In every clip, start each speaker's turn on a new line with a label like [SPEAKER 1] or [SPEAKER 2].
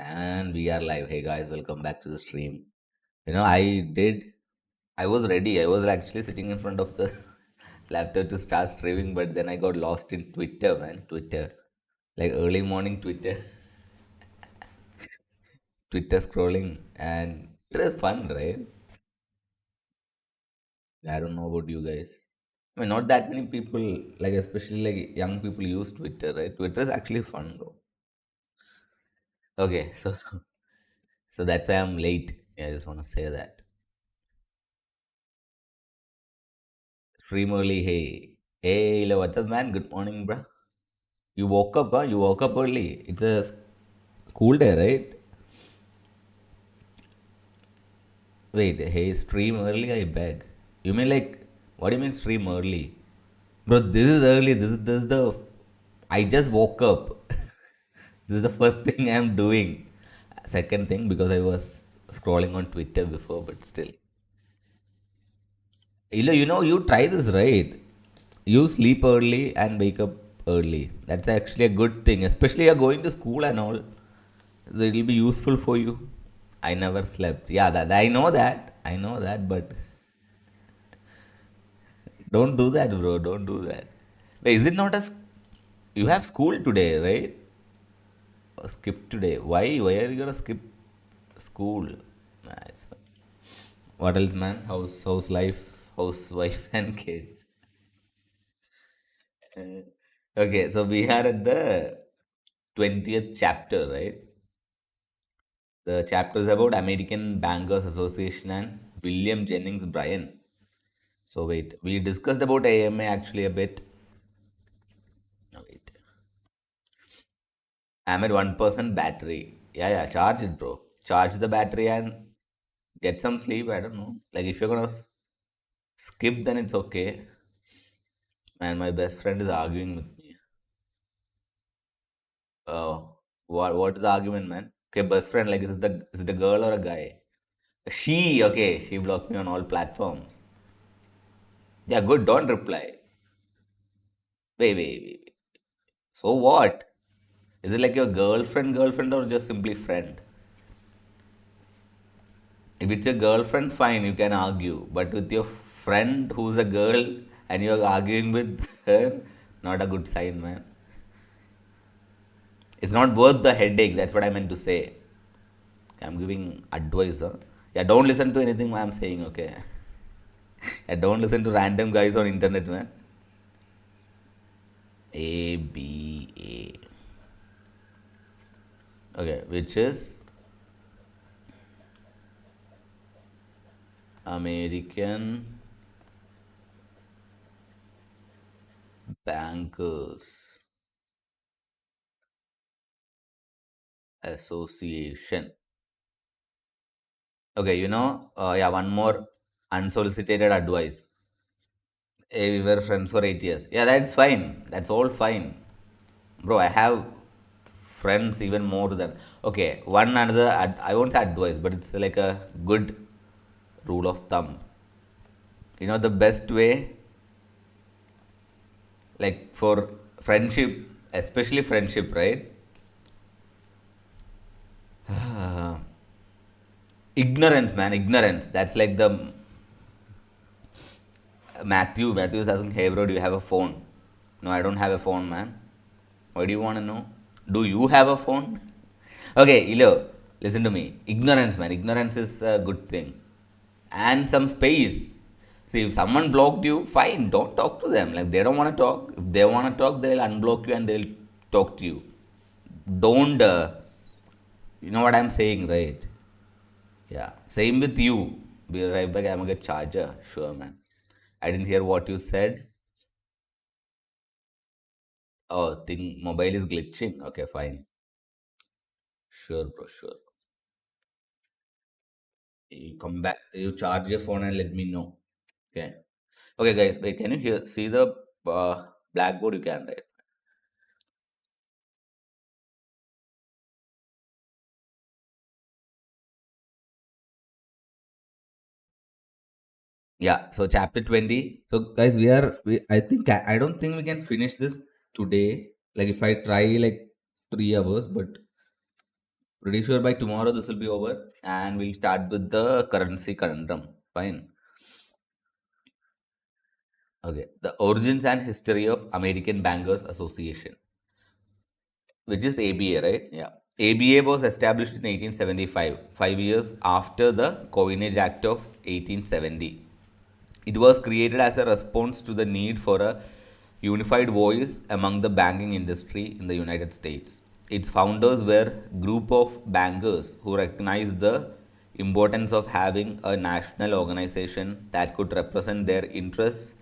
[SPEAKER 1] And we are live. Hey guys, welcome back to the stream. I was ready. I was actually sitting in front of the laptop to start streaming, but then I got lost in Twitter, man. Twitter. Like early morning Twitter, Twitter scrolling. And it was fun, right? I don't know about you guys. I mean, not that many people, like especially like young people use Twitter, right? Twitter is actually fun, though. Okay, so that's why I'm late. Yeah, I just want to say that. Stream early, hey. Hey, hello, what's up, man? Good morning, bro. You woke up, huh? You woke up early. It's a school day, right? Wait, hey, stream early, I beg. You mean like, what do you mean stream early? Bro, this is early. This is the. I just woke up. This is the first thing I'm doing. Second thing, because I was scrolling on Twitter before, but still. You try this, right? You sleep early and wake up early. That's actually a good thing, especially you're going to school and all. So it'll be useful for you. I never slept. Yeah, that I know that. I know that, but don't do that, bro. Don't do that. Wait, is it not you have school today, right? Or skip today. Why? Why are you gonna skip school? Nice. What else, man? How's life? How's wife and kids? Okay, so we are at the 20th chapter, right? The chapter is about American Bankers Association and William Jennings Bryan. So wait, we discussed about AMA actually a bit. No, wait. I'm at 1% battery. Yeah, charge it, bro. Charge the battery and get some sleep. I don't know. Like if you're gonna skip, then it's okay. Man, my best friend is arguing with me. What is the argument, man? Okay, best friend, like is it a girl or a guy? She blocked me on all platforms. Yeah, good. Don't reply. Wait. So what? Is it like your girlfriend, or just simply friend? If it's your girlfriend, fine, you can argue. But with your friend who's a girl and you're arguing with her, not a good sign, man. It's not worth the headache. That's what I meant to say. I'm giving advice, huh? Yeah, don't listen to anything I'm saying, okay? Yeah, don't listen to random guys on internet, man. ABA. Okay, which is American Bankers Association. Okay, yeah, one more unsolicited advice. Hey, we were friends for 8 years. Yeah, that's fine. That's all fine. Bro, I have friends even more than. Okay, one another, I won't say advice, but it's like a good rule of thumb. The best way, like for friendship, especially friendship, right? Ignorance, man, ignorance. That's like the Matthew is asking, hey bro, do you have a phone? No, I don't have a phone, man. What do you want to know? Do you have a phone? Okay, Ilo, listen to me. Ignorance, man. Ignorance is a good thing. And some space. See, if someone blocked you, fine, don't talk to them. Like, they don't want to talk. If they want to talk, they'll unblock you and they'll talk to you. Don't, you know what I'm saying, right? Yeah. Same with you. Be right back. I'm going to get charger. Sure, man. I didn't hear what you said. Oh, thing mobile is glitching. Okay, fine. Sure, bro. Sure. You come back. You charge your phone and let me know. Okay. Okay, guys. Wait, can you see the blackboard? You can, right? Yeah. So chapter 20. So guys, I think I don't think we can finish this today. Like if I try like 3 hours, but Pretty sure by tomorrow this will be over, and we'll start with the currency conundrum. Fine. Okay. The origins and history of American Bankers Association, which is ABA, right? Yeah. ABA was established in 1875, 5 years after the Coinage Act of 1870. It was created as a response to the need for a unified voice among the banking industry in the United States. Its founders were a group of bankers who recognized the importance of having a national organization that could represent their interests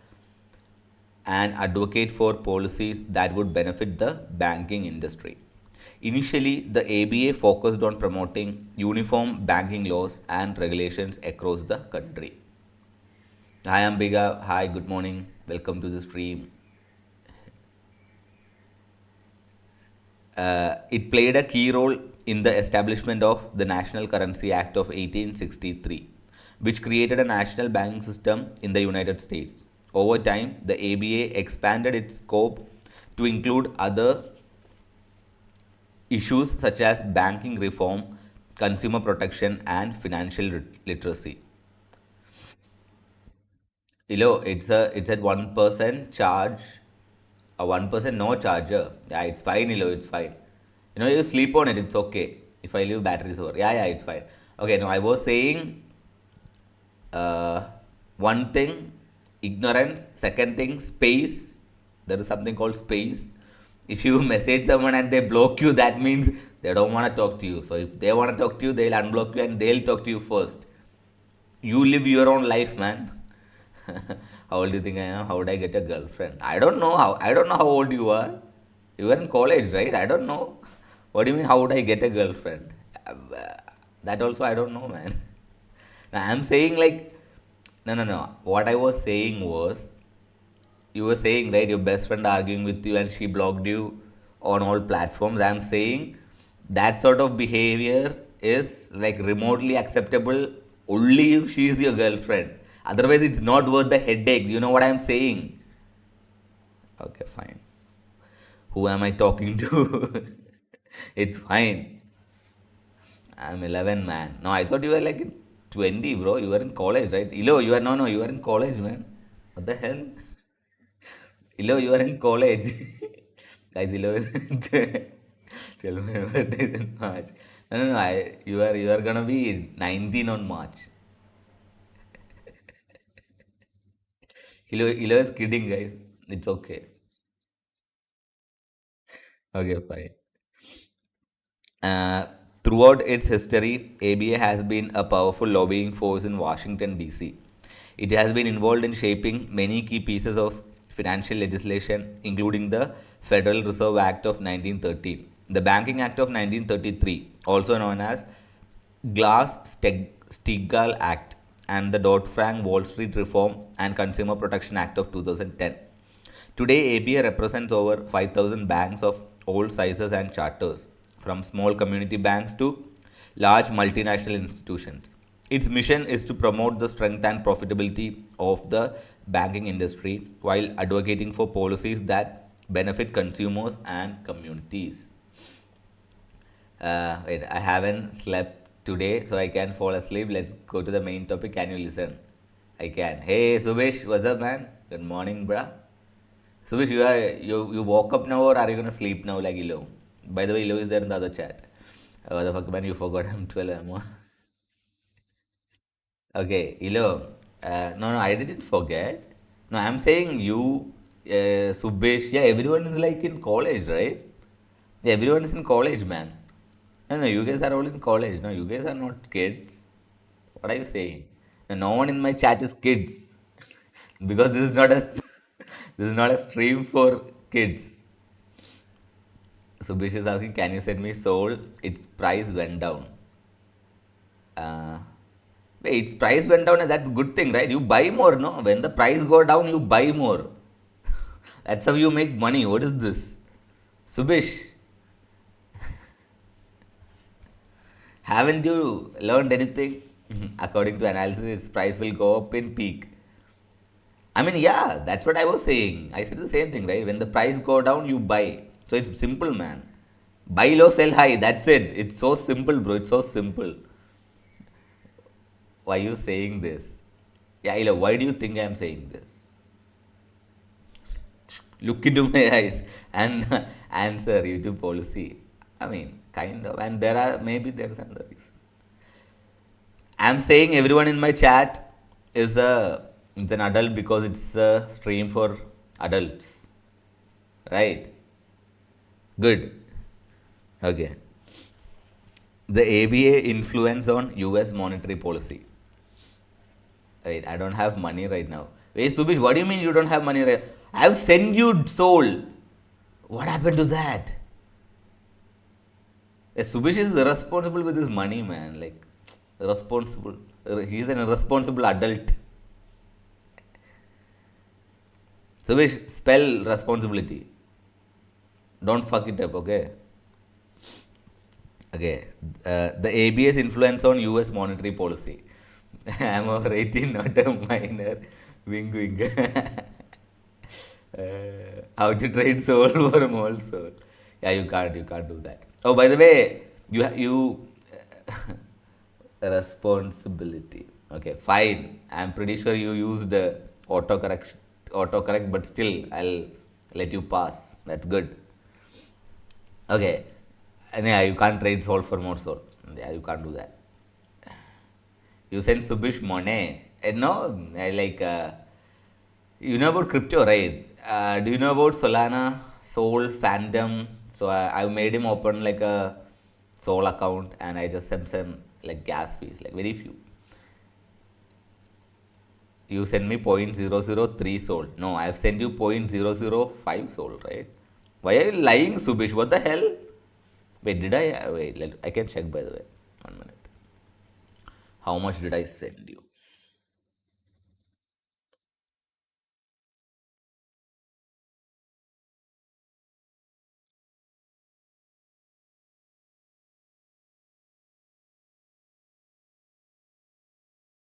[SPEAKER 1] and advocate for policies that would benefit the banking industry. Initially, the ABA focused on promoting uniform banking laws and regulations across the country. Hi, I'm Biga. Hi, good morning. Welcome to the stream. It played a key role in the establishment of the National Currency Act of 1863, which created a national banking system in the United States. Over time, the ABA expanded its scope to include other issues such as banking reform, consumer protection, and financial literacy. It's at 1% charge, a 1% no charger. Yeah, it's fine, it's fine. You sleep on it, it's okay. If I leave batteries over. Yeah, it's fine. Okay, no, I was saying uh, one thing, ignorance. Second thing, space. There is something called space. If you message someone and they block you, that means they don't want to talk to you. So if they want to talk to you, they'll unblock you and they'll talk to you first. You live your own life, man. How old do you think I am? How would I get a girlfriend? I don't know how. I don't know how old you are. You were in college, right? I don't know. What do you mean? How would I get a girlfriend? Uh, That also I don't know, man. Now I'm saying like, no. What I was saying was, you were saying right, your best friend arguing with you and she blocked you on all platforms. I'm saying that sort of behavior is like remotely acceptable only if she is your girlfriend. Otherwise, it's not worth the headache. You know what I'm saying? Okay, fine. Who am I talking to? It's fine. I'm 11, man. No, I thought you were like 20, bro. You were in college, right? Ilo, you are no, you are in college, man. What the hell? Ilo, you are in college. Guys, Ilo is 12 my birthday is in March. No. You are gonna be 19 on March. Ilo is kidding, guys. It's okay. Okay, fine. Uh, Throughout its history, ABA has been a powerful lobbying force in Washington, D.C. It has been involved in shaping many key pieces of financial legislation, including the Federal Reserve Act of 1913, the Banking Act of 1933, also known as Glass-Steagall Act, and the Dodd-Frank Wall Street Reform and Consumer Protection Act of 2010. Today, ABA represents over 5,000 banks of all sizes and charters, from small community banks to large multinational institutions. Its mission is to promote the strength and profitability of the banking industry while advocating for policies that benefit consumers and communities. Wait, I haven't slept today, so I can fall asleep. Let's go to the main topic. Can you listen? I can. Hey, Subesh, what's up, man? Good morning, bruh. Subesh, you woke up now, or are you gonna sleep now like Ilo? By the way, Ilo is there in the other chat. What the fuck, man? You forgot I'm 12. Okay, Ilo. No, I didn't forget. No, I'm saying you, Subesh. Yeah, everyone is like in college, right? Yeah, everyone is in college, man. No, you guys are all in college. No, you guys are not kids. What are you saying? No one in my chat is kids because this is not a this is not a stream for kids. Subish is asking, can you send me soul? Its price went down. Uh, Its price went down, and that's a good thing, right? You buy more, no? When the price go down, you buy more. That's how you make money. What is this? Subish, haven't you learned anything? According to analysis, its price will go up in peak. I mean, yeah, that's what I was saying. I said the same thing, right? When the price go down, you buy. So it's simple, man. Buy low, sell high. That's it. It's so simple, bro. It's so simple. Why are you saying this? Yeah, Ilo, why do you think I'm saying this? Look into my eyes and answer YouTube policy. I mean, kind of. And there's another reason. I'm saying everyone in my chat is an adult because it's a stream for adults. Right? Good. Okay. The ABA influence on US monetary policy. Wait, I don't have money right now. Wait, Subish, what do you mean you don't have money right? I've sent you soul. What happened to that? Subish is irresponsible with his money, man. Like, responsible. He's an irresponsible adult. Subish, spell responsibility. Don't fuck it up, okay? Okay. The ABS influence on US monetary policy. I'm over 18, not a minor. Wing wing. How to trade soul for mole soul. Yeah, you can't do that. Oh, by the way, you responsibility. Okay, fine. I'm pretty sure you used autocorrect, but still, I'll let you pass. That's good. Okay, and yeah, you can't trade soul for more soul. Yeah, you can't do that. You sent Subish Monet. No, I like. You know about crypto, right? Do you know about Solana, Sol, Phantom? So I made him open like a Sol account, and I just sent some like gas fees, like very few. You send me 0.003 Sol. No, I've sent you 0.005 Sol, right? Why are you lying, Subish? What the hell? Wait, did I? Wait, I can check by the way. 1 minute. How much did I send you?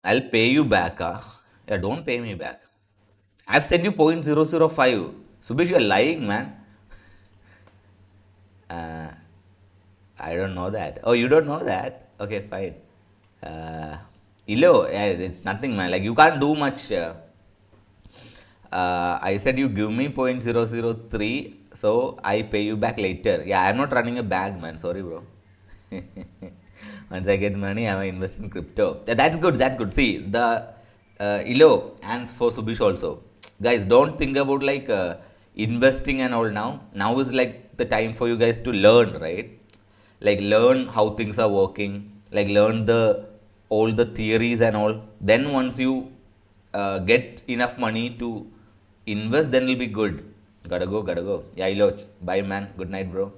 [SPEAKER 1] I'll pay you back. Yeah, don't pay me back. I've sent you 0.005. Subish, you're lying, man. Uh, I don't know that. Oh, you don't know that? Okay, fine. Ilo, yeah, it's nothing, man. Like, you can't do much. I said you give me 0.003, so I pay you back later. Yeah, I'm not running a bag, man. Sorry, bro. Once I get money, I will invest in crypto. That's good. That's good. See, the Ilo and for Subish also. Guys, don't think about like investing and all now. Now is like the time for you guys to learn, right? Like learn how things are working. Like learn the all the theories and all. Then once you get enough money to invest, then it'll be good. Gotta go, gotta go. Yeah, Ilo. Bye, man. Good night, bro.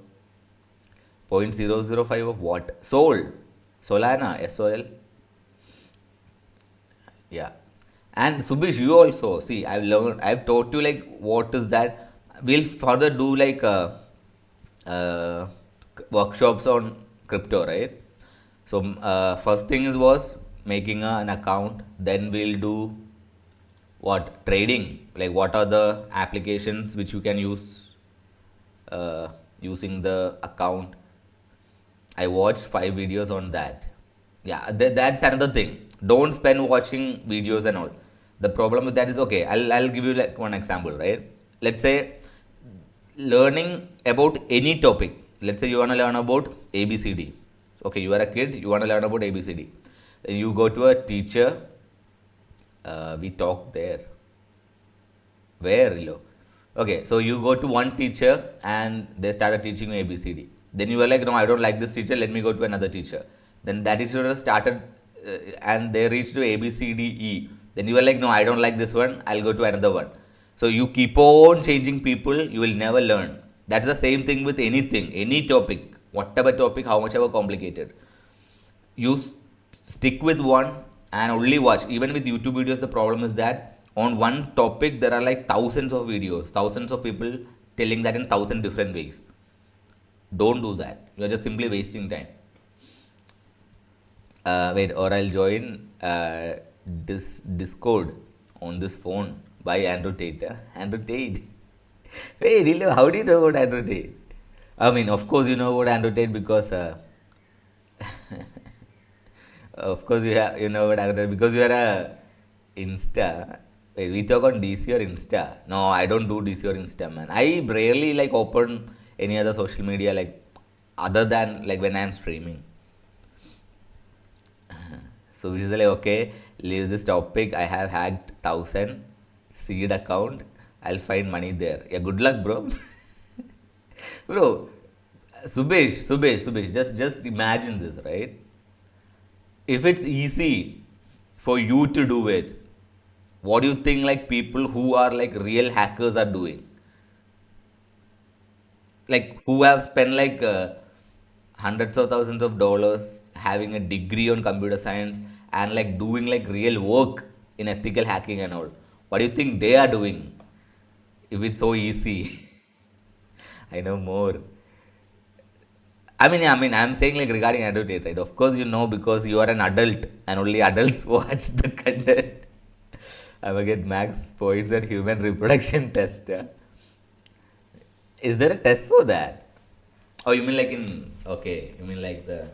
[SPEAKER 1] 0.005 of what? Sold. Solana, SOL. Yeah. And Subish, you also see. I've taught you like what is that. We'll further do like uh, workshops on crypto, right? So first thing is was making an account. Then we'll do what trading. Like what are the applications which you can use using the account. I watched 5 videos on that. Yeah, that's another thing. Don't spend watching videos and all. The problem with that is okay. I'll give you like one example, right? Let's say learning about any topic. Let's say you want to learn about ABCD. Okay, you are a kid. You want to learn about ABCD. You go to a teacher. We talk there. Where, Rilo? Okay, so you go to one teacher and they started teaching you ABCD. Then you were like, no, I don't like this teacher. Let me go to another teacher. Then that teacher started and they reached to ABCDE. Then you were like, no, I don't like this one. I'll go to another one. So you keep on changing people. You will never learn. That's the same thing with anything, any topic, whatever topic, how much ever complicated. You stick with one and only watch. Even with YouTube videos, the problem is that on one topic there are like thousands of videos, thousands of people telling that in thousand different ways. Don't do that. You're just simply wasting time. Wait, or I'll join this Discord on this phone by Andrew Tate. Andrew Tate. Wait, really, how do you know about Andrew Tate? I mean, of course, you know about Android Tate because, of course, you know about Android because you are a Insta. Wait, we talk on DC or Insta? No, I don't do DC or Insta, man. I rarely like open any other social media like other than like when I'm streaming. So which is like okay, leave this topic. I have hacked 1,000 seed account. I'll find money there. Yeah, good luck, bro. Bro, Subesh, just imagine this, right? If it's easy for you to do it, what do you think like people who are like real hackers are doing? Like who have spent like hundreds of thousands of dollars having a degree on computer science and like doing like real work in ethical hacking and all. What do you think they are doing if it's so easy? I know more. I'm saying like regarding adulthood, right? Of course, you know because you are an adult and only adults watch the content. I will get max points and human reproduction test. Yeah? Is there a test for that? Oh, you mean like in okay? You mean like the?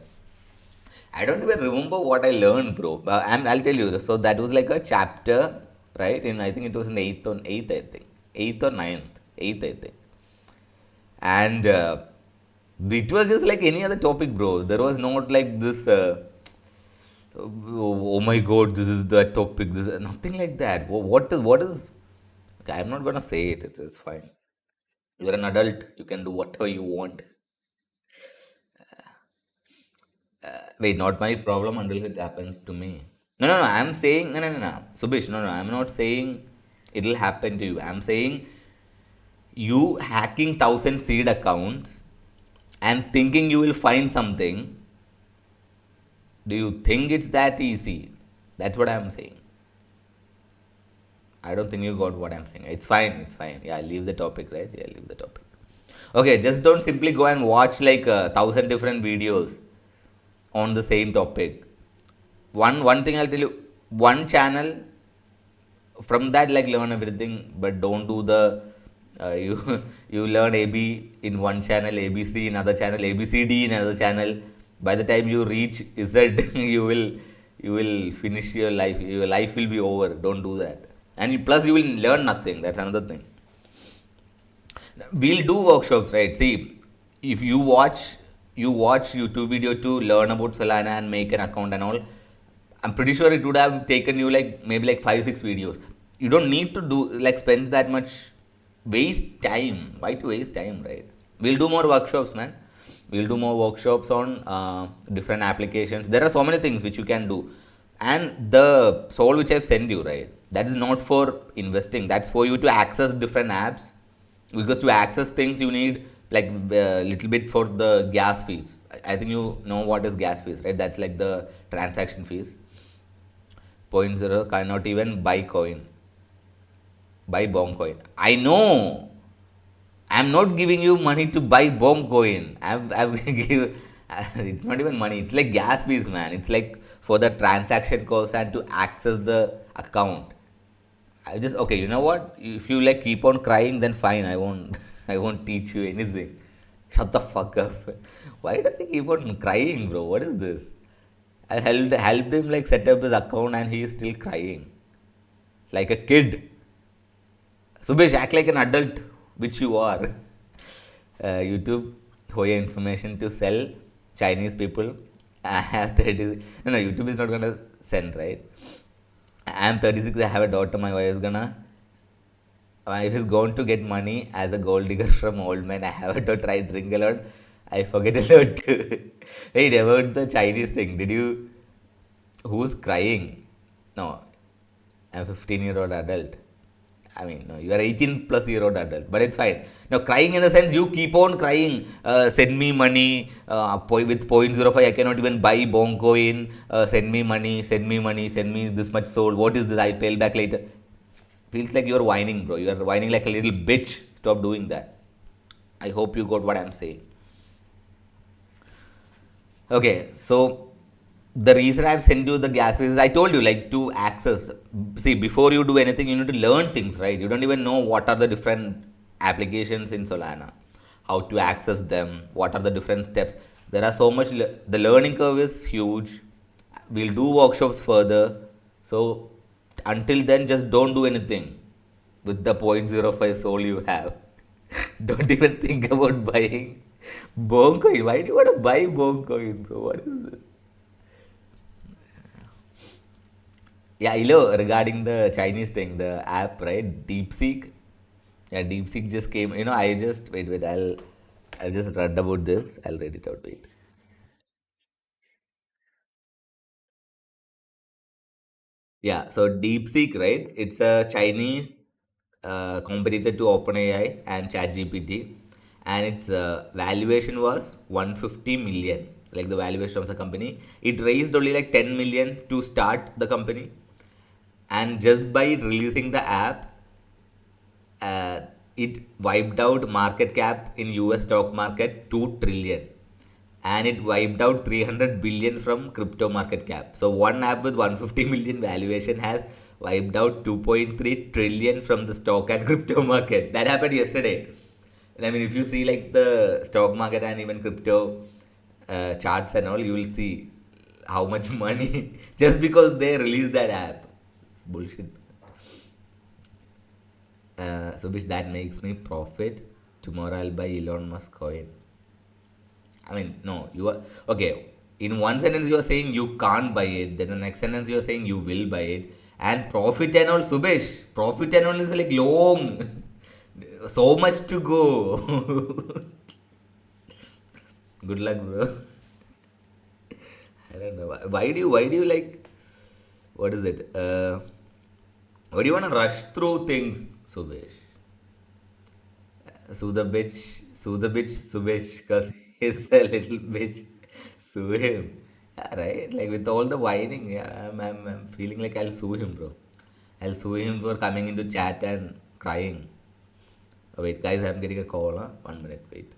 [SPEAKER 1] I don't even remember what I learned, bro. But I'll tell you. So that was like a chapter, right? In I think it was in eighth, I think eighth or ninth, eighth, I think. And it was just like any other topic, bro. There was not like this. Oh my God, this is the topic. This is, nothing like that. What is? Okay, I'm not gonna say it. It's fine. You're an adult. You can do whatever you want. Wait, not my problem until it happens to me. No. I'm saying no. Subish, no. I'm not saying it'll happen to you. I'm saying you hacking 1,000 seed accounts and thinking you will find something. Do you think it's that easy? That's what I'm saying. I don't think you got what I'm saying. It's fine. It's fine. Yeah, leave the topic, right? Yeah, leave the topic. Okay, just don't simply go and watch like 1,000 different videos on the same topic. One thing I'll tell you, one channel from that like learn everything, but don't do the you you learn AB in one channel, ABC in other channel, ABCD in another channel. By the time you reach Z, you will finish your life. Your life will be over. Don't do that. And plus you will learn nothing. That's another thing. We'll do workshops, right? See, if you watch YouTube video to learn about Solana and make an account and all, I'm pretty sure it would have taken you like maybe like 5 6 videos. You don't need to do like spend that much waste time. Why to waste time, right? We'll do more workshops, man. We'll do more workshops on different applications. There are so many things which you can do. And the soul which I've sent you, right? That is not for investing. That's for you to access different apps because to access things you need like a little bit for the gas fees. I think you know what is gas fees, right? That's like the transaction fees. Point zero cannot even buy bong coin. I know. I'm not giving you money to buy bong coin. I've give. It's not even money. It's like gas fees, man. It's like for the transaction cost and to access the account. I just okay. You know what? If you like keep on crying, then fine. I won't. I won't teach you anything. Shut the fuck up. Why does he keep on crying, bro? What is this? I helped him like set up his account and he is still crying like a kid. Subesh, act like an adult, which you are. YouTube, for your information to sell Chinese people. I have 30. No, YouTube is not gonna send, right? I am 36. I have a daughter. My wife is gonna. If he's going to get money as a gold digger from old man, I have to try drink a lot. I forget a lot. Hey, about the Chinese thing. Did you? Who's crying? No, I'm a 15-year-old adult. I mean, no, you are 18 plus year old adult, but it's fine. Now, crying in the sense you keep on crying. Send me money. With 0.05, I cannot even buy bong coin. Send me money. Send me money. Send me this much sold. What is this? I pay back later. Feels like you're whining, bro. You are whining like a little bitch. Stop doing that. I hope you got what I'm saying. Okay, so the reason I've sent you the gas fees is I told you like to access. See, before you do anything, you need to learn things, right? You don't even know what are the different applications in Solana, how to access them, what are the different steps. There are so much, the learning curve is huge. We'll do workshops further. So until then, just don't do anything with the 0.05 soul you have. Don't even think about buying Boncoin. Why do you want to buy Boncoin, bro? What is this? Yeah, regarding the Chinese thing, the app, right? DeepSeek. Yeah, DeepSeek just came. I just wait. I'll just read about this. I'll read it out. Wait. Yeah, so DeepSeek, right? It's a Chinese competitor to OpenAI and ChatGPT, and its valuation was 150 million, like the valuation of the company. It raised only like 10 million to start the company, and just by releasing the app, uh, it wiped out market cap in US stock market 2 trillion, and it wiped out 300 billion from crypto market cap. So one app with 150 million valuation has wiped out 2.3 trillion from the stock and crypto market. That happened yesterday. And I mean, if you see like the stock market and even crypto charts and all, you will see how much money just because they released that app. It's bullshit. So which that makes me profit. Tomorrow I'll buy Elon Musk coin. I mean, no, you are okay. In one sentence, you are saying you can't buy it. Then the next sentence, you are saying you will buy it. And profit and all, Subesh. Profit and all is like long. So much to go. Good luck, bro. I don't know. Why do you like, what is it? Why do you want to rush through things, Subesh? Sue the bitch, Subesh, because he's a little bitch. Sue him. Yeah, right? Like with all the whining, yeah, I'm feeling like I'll sue him, bro. I'll sue him for coming into chat and crying. Oh, wait, guys, I'm getting a call, huh? 1 minute, wait.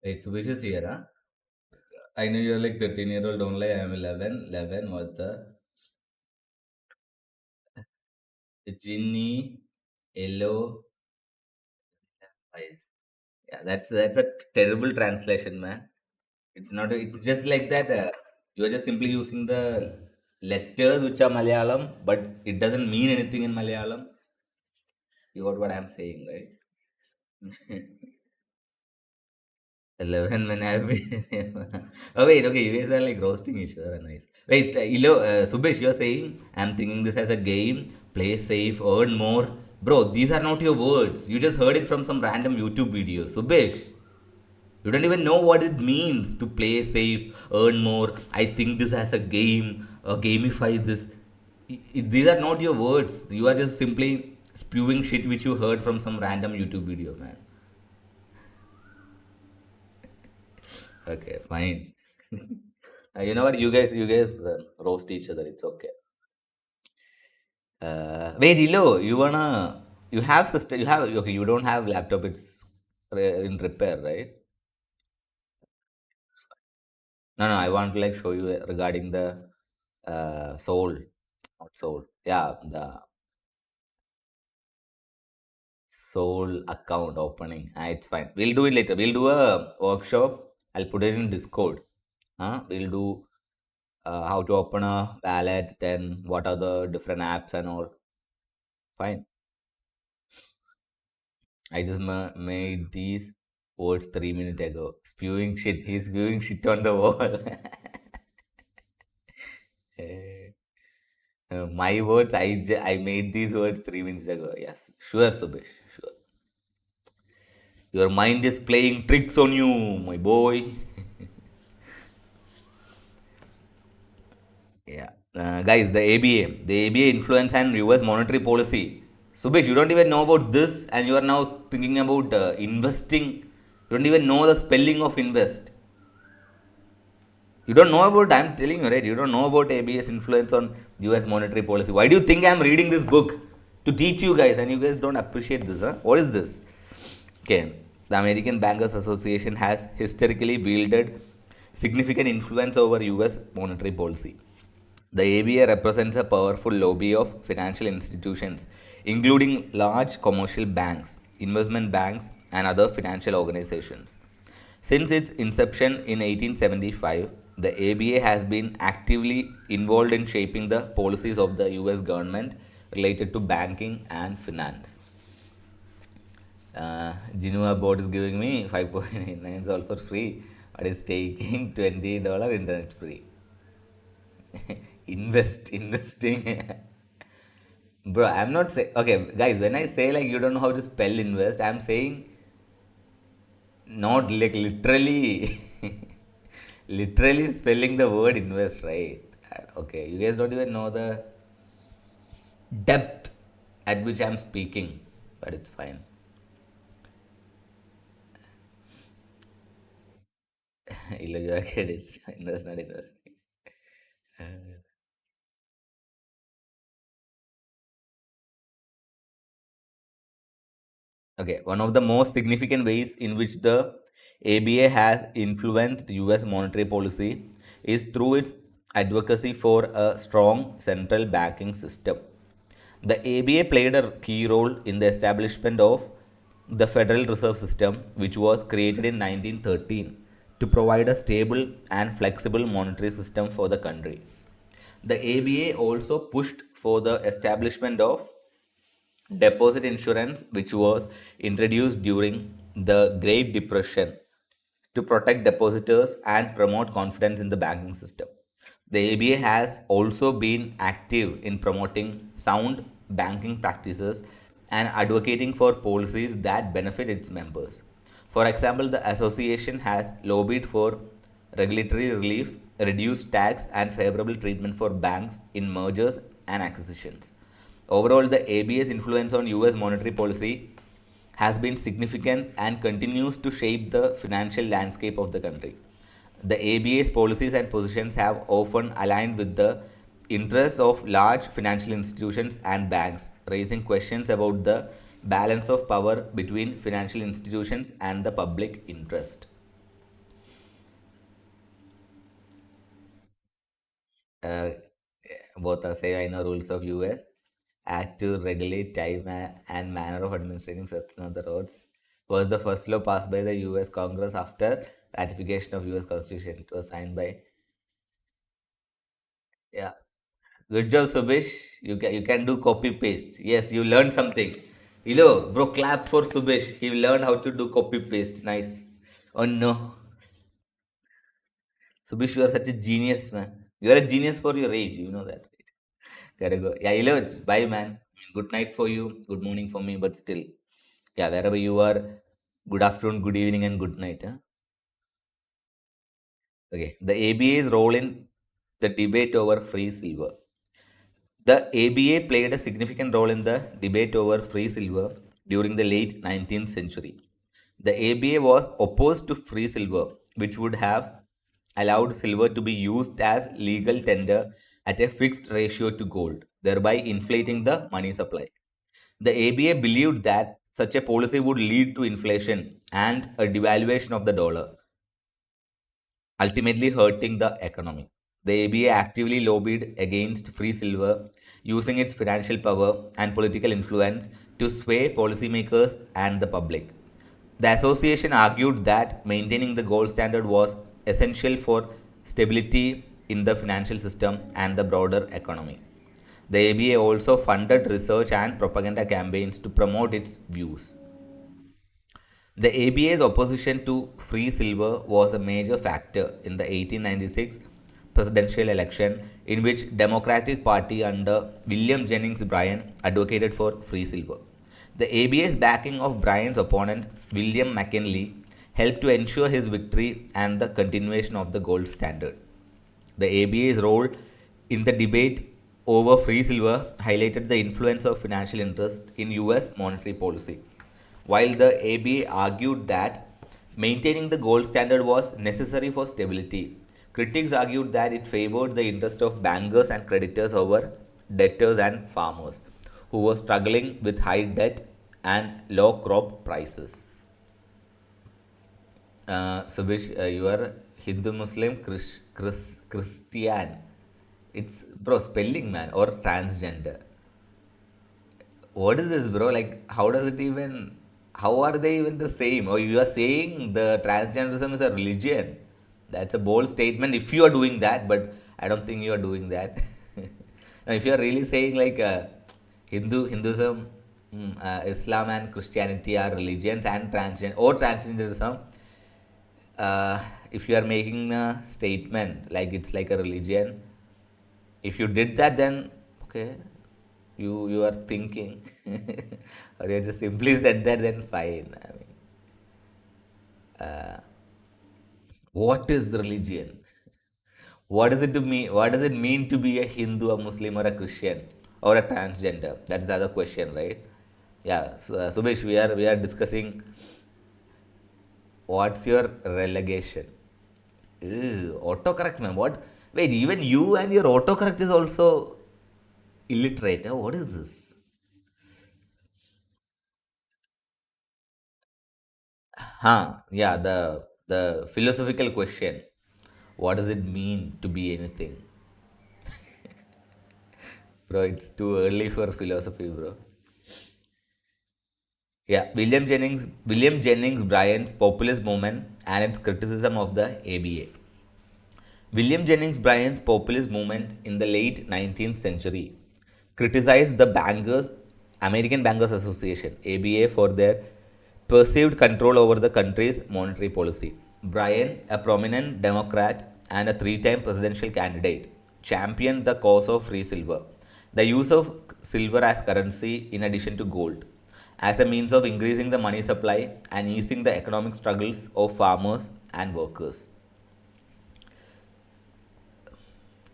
[SPEAKER 1] It's vicious here, huh? I know you're like 13-year-old only. I'm 11. 11, what the? Ginny, yellow, eyes. Yeah, that's a terrible translation, man. It's not. It's just like that. You are just simply using the letters which are Malayalam, but it doesn't mean anything in Malayalam. You got what I'm saying, right? 11 when I've been. Oh, wait, okay, you guys are like roasting each other. Nice. Wait, Subesh, you're saying, I'm thinking this as a game, play safe, earn more. Bro, these are not your words. You just heard it from some random YouTube video. Subesh, you don't even know what it means to play safe, earn more. I think this as a game, gamify this. These are not your words. You are just simply spewing shit which you heard from some random YouTube video, man. Okay, fine. You know what? You guys roast each other. It's okay. Wait, Ilo, you have sister, you have, okay, you don't have laptop. It's in repair, right? No, no, I want to like show you regarding the soul, not soul. Yeah, the soul account opening. It's fine. We'll do it later. We'll do a workshop. I'll put it in Discord. We'll do how to open a wallet, then what are the different apps and all. Fine. I just made these words 3 minutes ago. Spewing shit. He's spewing shit on the wall. Eh, my words. I made these words 3 minutes ago. Yes, sure, Subesh. Sure. Your mind is playing tricks on you, my boy. Yeah. Guys, the ABA influence and US monetary policy. Subesh, you don't even know about this, and you are now thinking about investing. You don't even know the spelling of invest. You don't know about, I'm telling you, right? You don't know about ABS influence on US monetary policy. Why do you think I'm reading this book? To teach you guys, and you guys don't appreciate this, huh? What is this? Okay. The American Bankers Association has historically wielded significant influence over US monetary policy. The ABA represents a powerful lobby of financial institutions, including large commercial banks, investment banks, and other financial organizations. Since its inception in 1875, the ABA has been actively involved in shaping the policies of the US government related to banking and finance. Geneva board is giving me 5.89 all for free, but it's taking $20 internet free. Investing. Bro, I'm not saying, okay, guys, when I say like you don't know how to spell invest, I'm saying not like literally, literally spelling the word invest, right? Okay, you guys don't even know the depth at which I'm speaking, but it's fine. Illegal credits, invest, not investing. Okay, one of the most significant ways in which the ABA has influenced US monetary policy is through its advocacy for a strong central banking system. The ABA played a key role in the establishment of the Federal Reserve System, which was created in 1913 to provide a stable and flexible monetary system for the country. The ABA also pushed for the establishment of deposit insurance, which was introduced during the Great Depression to protect depositors and promote confidence in the banking system. The ABA has also been active in promoting sound banking practices and advocating for policies that benefit its members. For example, the association has lobbied for regulatory relief, reduced tax, and favorable treatment for banks in mergers and acquisitions. Overall, the ABA's influence on US monetary policy has been significant and continues to shape the financial landscape of the country. The ABA's policies and positions have often aligned with the interests of large financial institutions and banks, raising questions about the balance of power between financial institutions and the public interest. Uh, Both are same. I know rules of US. Act to regulate time and manner of administering certain other roads was the first law passed by the US Congress after ratification of US Constitution. It was signed by, yeah. Good job, Subish. You can do copy paste. Yes, you learned something. Hello, bro, clap for Subish. He learned how to do copy paste. Nice. Oh no. Subish, you are such a genius, man. You are a genius for your age. You know that. Right? Gotta go. Yeah, hello. Bye, man. Good night for you. Good morning for me, but still. Yeah, wherever you are, good afternoon, good evening, and good night. Huh? Okay. The ABA's role in the debate over free silver. The ABA played a significant role in the debate over free silver during the late 19th century. The ABA was opposed to free silver, which would have allowed silver to be used as legal tender at a fixed ratio to gold, thereby inflating the money supply. The ABA believed that such a policy would lead to inflation and a devaluation of the dollar, ultimately hurting the economy. The ABA actively lobbied against free silver, using its financial power and political influence to sway policymakers and the public. The association argued that maintaining the gold standard was essential for stability in the financial system and the broader economy. The ABA also funded research and propaganda campaigns to promote its views. The ABA's opposition to free silver was a major factor in the 1896 presidential election, in which Democratic Party under William Jennings Bryan advocated for free silver. The ABA's backing of Bryan's opponent William McKinley helped to ensure his victory and the continuation of the gold standard. The ABA's role in the debate over free silver highlighted the influence of financial interests in US monetary policy. While the ABA argued that maintaining the gold standard was necessary for stability, critics argued that it favored the interest of bankers and creditors over debtors and farmers, who were struggling with high debt and low crop prices. Subish, you are Hindu Muslim Christian. It's bro spelling man or transgender. What is this, bro? Like, how does it even? How are they even the same? Or you are saying the transgenderism is a religion? That's a bold statement if you are doing that, but I don't think you are doing that. Now, if you are really saying like Hinduism, Islam, and Christianity are religions and transgenderism, if you are making a statement like it's like a religion, if you did that, then okay, you are thinking, or you just simply said that, then fine. I mean, what is religion? What does it to mean? What does it mean to be a Hindu, a Muslim, or a Christian, or a transgender? That's the other question, right? Yeah. So, Subesh, we are discussing what's your relegation. Ew, autocorrect, man. What? Wait, even you and your autocorrect is also illiterate. What is this? Huh? Yeah, the philosophical question. What does it mean to be anything? Bro, it's too early for philosophy, bro. Yeah, William Jennings Bryan's populist movement and its criticism of the ABA. William Jennings Bryan's populist movement in the late 19th century criticized the American Bankers Association (ABA) for their perceived control over the country's monetary policy. Bryan, a prominent Democrat and a three-time presidential candidate, championed the cause of free silver, the use of silver as currency in addition to gold, as a means of increasing the money supply and easing the economic struggles of farmers and workers.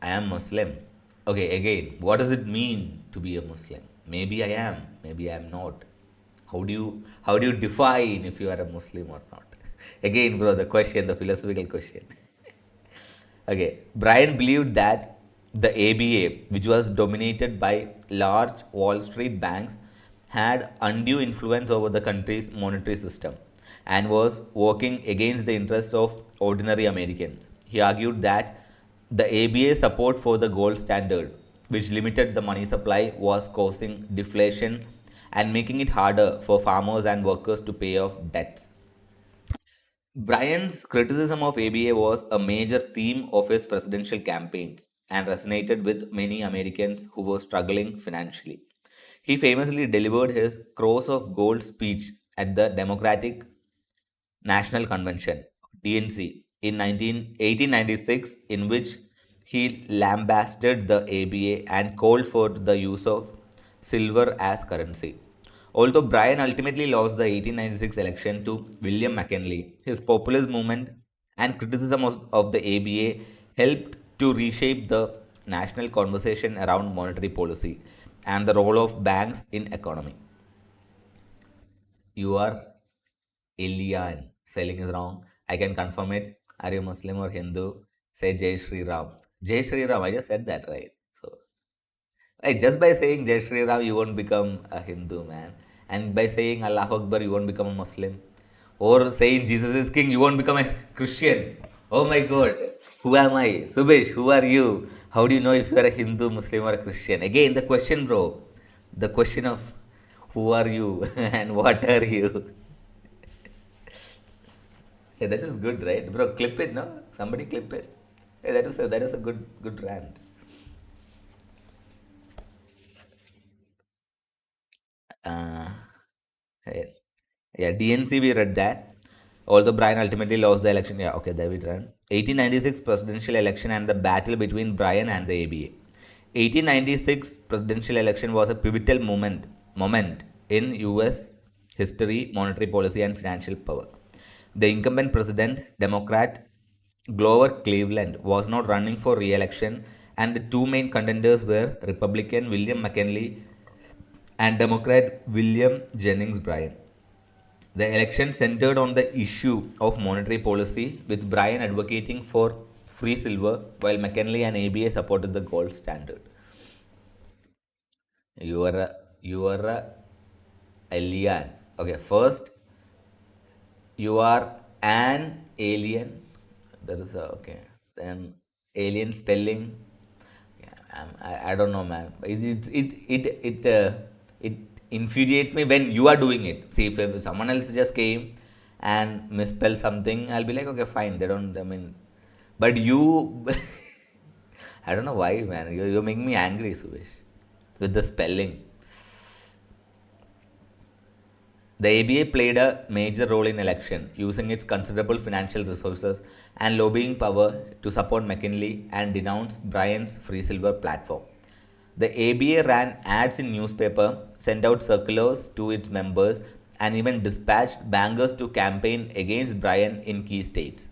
[SPEAKER 1] I am Muslim. Okay, again, what does it mean to be a Muslim? Maybe I am, maybe I am not. How do you define if you are a Muslim or not? Again, bro, the question, the philosophical question. Okay, Brian believed that the ABA, which was dominated by large Wall Street banks, had undue influence over the country's monetary system and was working against the interests of ordinary Americans. He argued that The ABA support for the gold standard, which limited the money supply, was causing deflation and making it harder for farmers and workers to pay off debts. Bryan's criticism of ABA was a major theme of his presidential campaigns and resonated with many Americans who were struggling financially. He famously delivered his Cross of Gold speech at the Democratic National Convention (DNC) in 1896, in which he lambasted the ABA and called for the use of silver as currency. Although Bryan ultimately lost the 1896 election to William McKinley, his populist movement and criticism of the ABA helped to reshape the national conversation around monetary policy and the role of banks in economy. You are alien. Spelling is wrong. I can confirm it. Are you Muslim or Hindu? Say Jai Shri Ram. Jai Shri Ram. I just said that right. So, like, just by saying Jai Shri Ram, you won't become a Hindu, man. And by saying Allah Akbar, you won't become a Muslim. Or saying Jesus is King, you won't become a Christian. Oh my God. Who am I? Subesh, who are you? How do you know if you are a Hindu, Muslim, or a Christian? Again, the question, bro. The question of who are you and what are you? Yeah, that is good, right, bro? Clip it, no? Somebody clip it. Hey, that is a good rant. Uh, hey, yeah, DNC we read that. Although Bryan ultimately lost the election. Yeah, okay, there we read. 1896 presidential election and the battle between Bryan and the ABA. 1896 presidential election was a pivotal moment in US history, monetary policy, and financial power. The incumbent president, Democrat Glover Cleveland, was not running for re election, and the two main contenders were Republican William McKinley and Democrat William Jennings Bryan. The election centered on the issue of monetary policy, with Bryan advocating for free silver while McKinley and ABA supported the gold standard. You are a alien. Okay, first you are an alien. There is a okay. Then alien spelling. Yeah, I don't know, man. It infuriates me when you are doing it. See, if someone else just came and misspell something, I'll be like, okay, fine. They don't. I mean, but you, I don't know why, man. You're making me angry, Suvish, with the spelling. The ABA played a major role in election, using its considerable financial resources and lobbying power to support McKinley and denounce Bryan's free silver platform. The ABA ran ads in newspaper, sent out circulars to its members, and even dispatched bankers to campaign against Bryan in key states.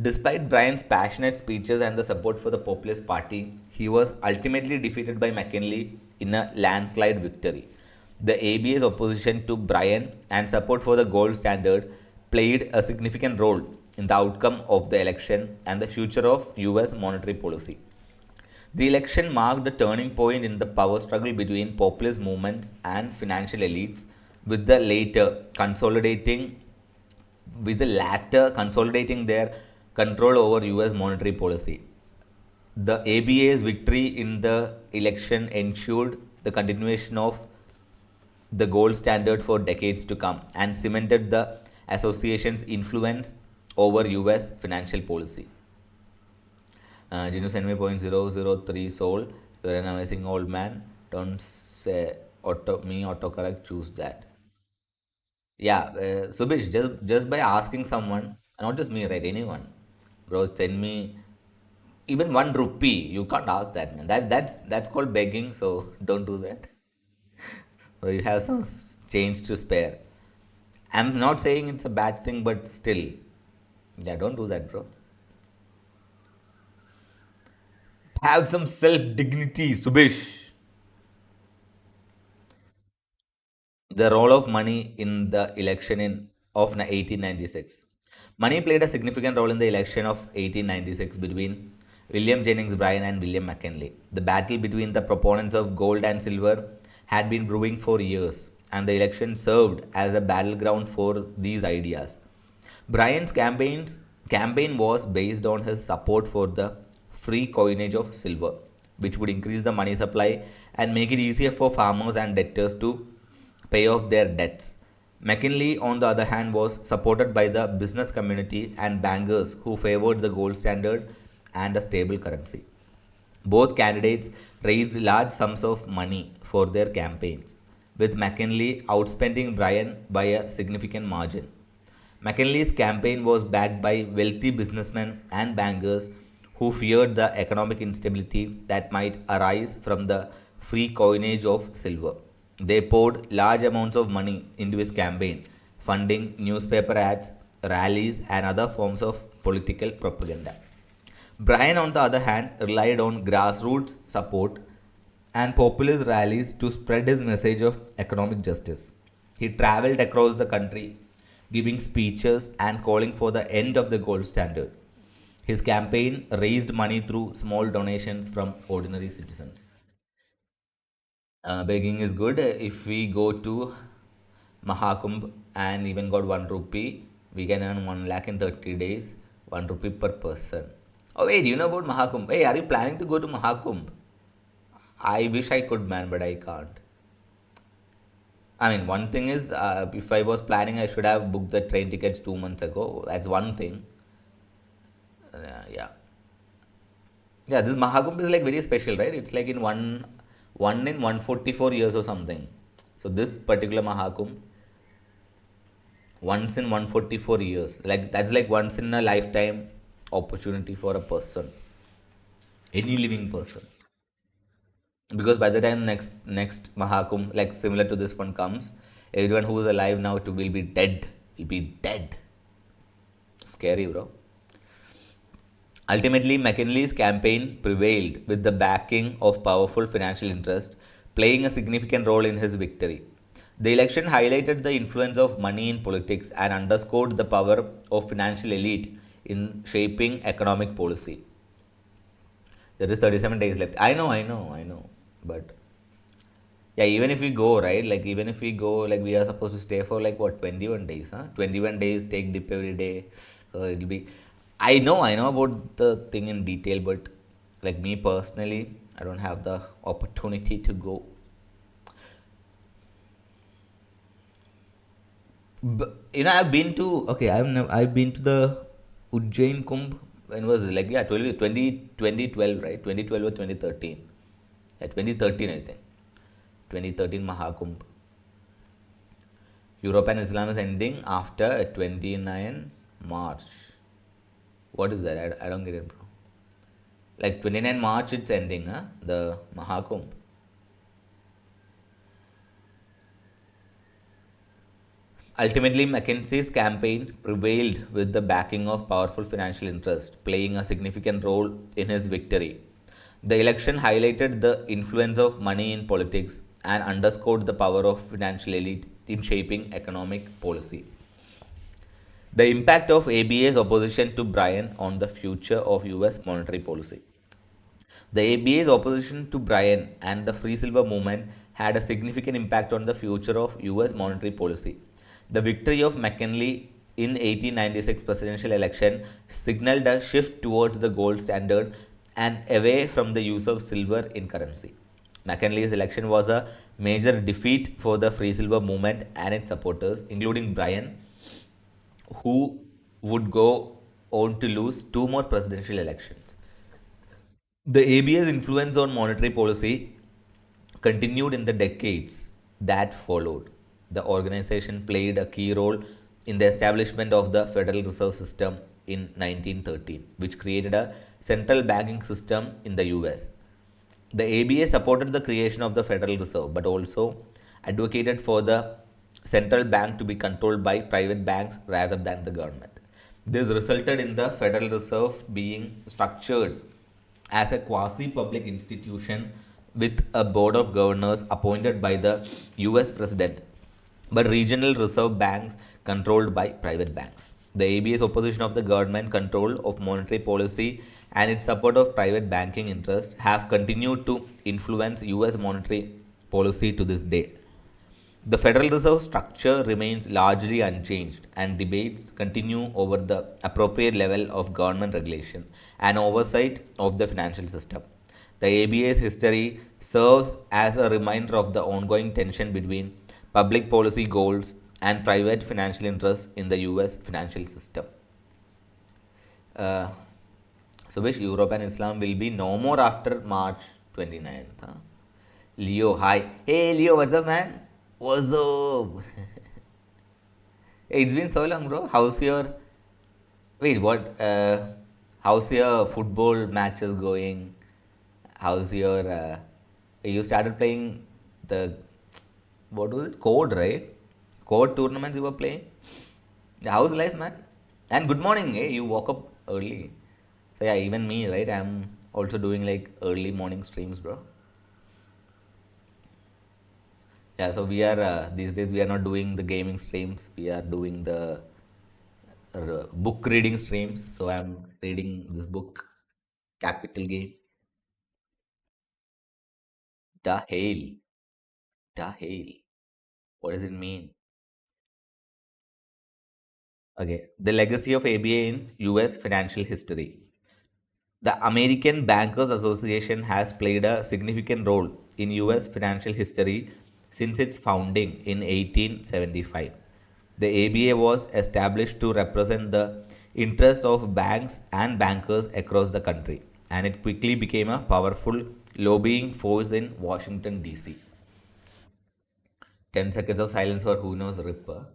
[SPEAKER 1] Despite Bryan's passionate speeches and the support for the Populist Party, he was ultimately defeated by McKinley in a landslide victory. The ABA's opposition to Bryan and support for the gold standard played a significant role in the outcome of the election and the future of US monetary policy. The election marked a turning point in the power struggle between populist movements and financial elites, with the latter consolidating their control over US monetary policy. The ABA's victory in the election ensured the continuation of the gold standard for decades to come and cemented the association's influence over US financial policy. Genu send me 0.003 soul. You're an amazing old man. Don't say autocorrect, choose that. Yeah, Subish, just by asking someone, not just me, right? Anyone, bro, send me even 1 rupee. You can't ask that, man. That's called begging. So don't do that. So you have some change to spare. I'm not saying it's a bad thing, but still, yeah, don't do that, bro. Have some self dignity, Subish. The role of money in the election of 1896. Money played a significant role in the election of 1896 between William Jennings Bryan and William McKinley. The battle between the proponents of gold and silver had been brewing for years, and the election served as a battleground for these ideas. Bryan's campaign was based on his support for the free coinage of silver, which would increase the money supply and make it easier for farmers and debtors to pay off their debts. McKinley, on the other hand, was supported by the business community and bankers who favored the gold standard and a stable currency. Both candidates raised large sums of money for their campaigns, with McKinley outspending Bryan by a significant margin. McKinley's campaign was backed by wealthy businessmen and bankers who feared the economic instability that might arise from the free coinage of silver. They poured large amounts of money into his campaign, funding newspaper ads, rallies, and other forms of political propaganda. Bryan, on the other hand, relied on grassroots support and populist rallies to spread his message of economic justice. He traveled across the country giving speeches and calling for the end of the gold standard. His campaign raised money through small donations from ordinary citizens. Begging is good. If we go to Mahakumbh and even got 1 rupee, we can earn 1 lakh in 30 days, 1 rupee per person. Oh, wait, you know about Mahakumbh? Hey, are you planning to go to Mahakumbh? I wish I could, man, but I can't. I mean, one thing is, if I was planning, I should have booked the train tickets 2 months ago. That's one thing. Yeah. Yeah, this Mahakumbh is like very special, right? It's like in one in 144 years or something. So this particular Mahakumbh, once in 144 years, like that's like once in a lifetime opportunity for a person, any living person. Because by the time next Mahakumbh, like similar to this one comes, everyone who is alive now to will be dead. Will be dead. Scary, bro. Ultimately, McKinley's campaign prevailed with the backing of powerful financial interests, playing a significant role in his victory. The election highlighted the influence of money in politics and underscored the power of financial elite in shaping economic policy. There is 37 days left. I know. But yeah, even if we go, right? Like, even if we go, like, we are supposed to stay for like what, 21 days, huh? 21 days, take dip every day. It'll be. I know about the thing in detail, but like me personally, I don't have the opportunity to go. But, I've been to, okay, I've been to the Ujjain Kumbh. When was it? Like, yeah, 2012, right? 2012 or 2013. Yeah, 2013, I think. 2013 Mahakumbh. Europe and Islam is ending after 29 March. What is that? I don't get it, bro. Like 29 March, it's ending, huh? The Mahakumbh. Ultimately, Mackenzie's campaign prevailed with the backing of powerful financial interests, playing a significant role in his victory. The election highlighted the influence of money in politics and underscored the power of financial elite in shaping economic policy. The impact of ABA's opposition to Bryan on the future of US monetary policy. The ABA's opposition to Bryan and the Free Silver Movement had a significant impact on the future of US monetary policy. The victory of McKinley in 1896 presidential election signaled a shift towards the gold standard and away from the use of silver in currency. McKinley's election was a major defeat for the Free Silver Movement and its supporters, including Bryan, who would go on to lose 2 more presidential elections. The ABA's influence on monetary policy continued in the decades that followed. The organization played a key role in the establishment of the Federal Reserve System in 1913, which created a central banking system in the US. The ABA supported the creation of the Federal Reserve but also advocated for the central bank to be controlled by private banks rather than the government. This resulted in the Federal Reserve being structured as a quasi public institution with a board of governors appointed by the US president, but regional reserve banks controlled by private banks. The ABA's opposition of the government control of monetary policy and its support of private banking interests have continued to influence US monetary policy to this day. The Federal Reserve structure remains largely unchanged, and debates continue over the appropriate level of government regulation and oversight of the financial system. The ABA's history serves as a reminder of the ongoing tension between public policy goals and private financial interests in the US financial system. Uh, so, which Europe and Islam will be no more after March 29th. Huh? Leo, hi. Hey, Leo, what's up, man? What's up? Hey, it's been so long, bro. How's your. Wait, what? How's your football matches going? How's your. You started playing the. What was it? Code, right? Code tournaments you were playing? How's life, man? And good morning, hey, you woke up early. So, yeah, even me, right? I'm also doing like early morning streams, bro. Yeah, so we are these days we are not doing the gaming streams. We are doing the book reading streams. So I'm reading this book, Capital Gain. The Hail. The Hail. What does it mean? Okay, the legacy of ABA in US financial history. The American Bankers Association has played a significant role in US financial history since its founding in 1875. The ABA was established to represent the interests of banks and bankers across the country, and it quickly became a powerful lobbying force in Washington, D.C. 10 seconds of silence for who knows Ripper.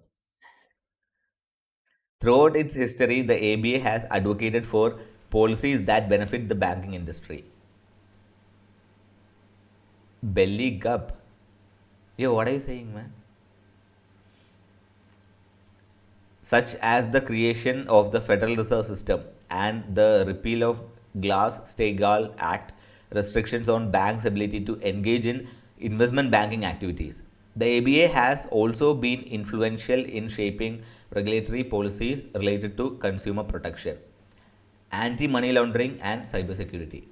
[SPEAKER 1] Throughout its history, the ABA has advocated for policies that benefit the banking industry. Belly gup. Yo, what are you saying, man? Such as the creation of the Federal Reserve System and the repeal of Glass-Steagall Act restrictions on banks' ability to engage in investment banking activities. The ABA has also been influential in shaping regulatory policies related to consumer protection, anti-money laundering, and cybersecurity.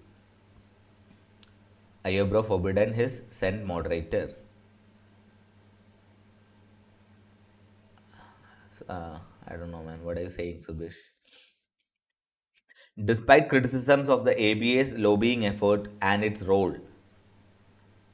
[SPEAKER 1] Ayobro forbidden his send moderator. I don't know, man. What are you saying, Subish? Despite criticisms of the ABA's lobbying effort and its role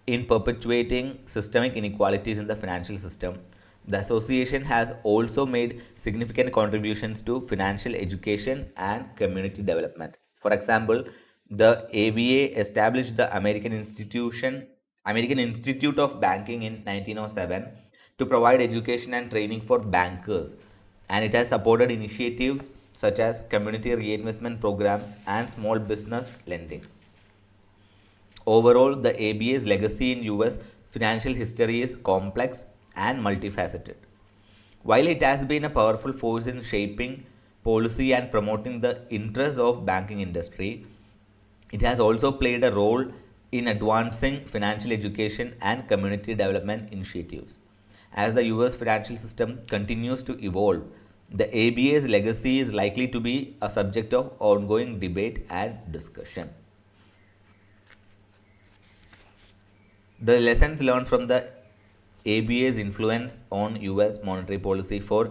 [SPEAKER 1] in perpetuating systemic inequalities in the financial system, the association has also made significant contributions to financial education and community development. For example, the ABA established the American Institute of Banking in 1907 to provide education and training for bankers, and it has supported initiatives such as community reinvestment programs and small business lending. Overall, the ABA's legacy in US financial history is complex and multifaceted. While it has been a powerful force in shaping policy and promoting the interests of banking industry, it has also played a role in advancing financial education and community development initiatives. As the US financial system continues to evolve, the ABA's legacy is likely to be a subject of ongoing debate and discussion. The lessons learned from the ABA's influence on US monetary policy for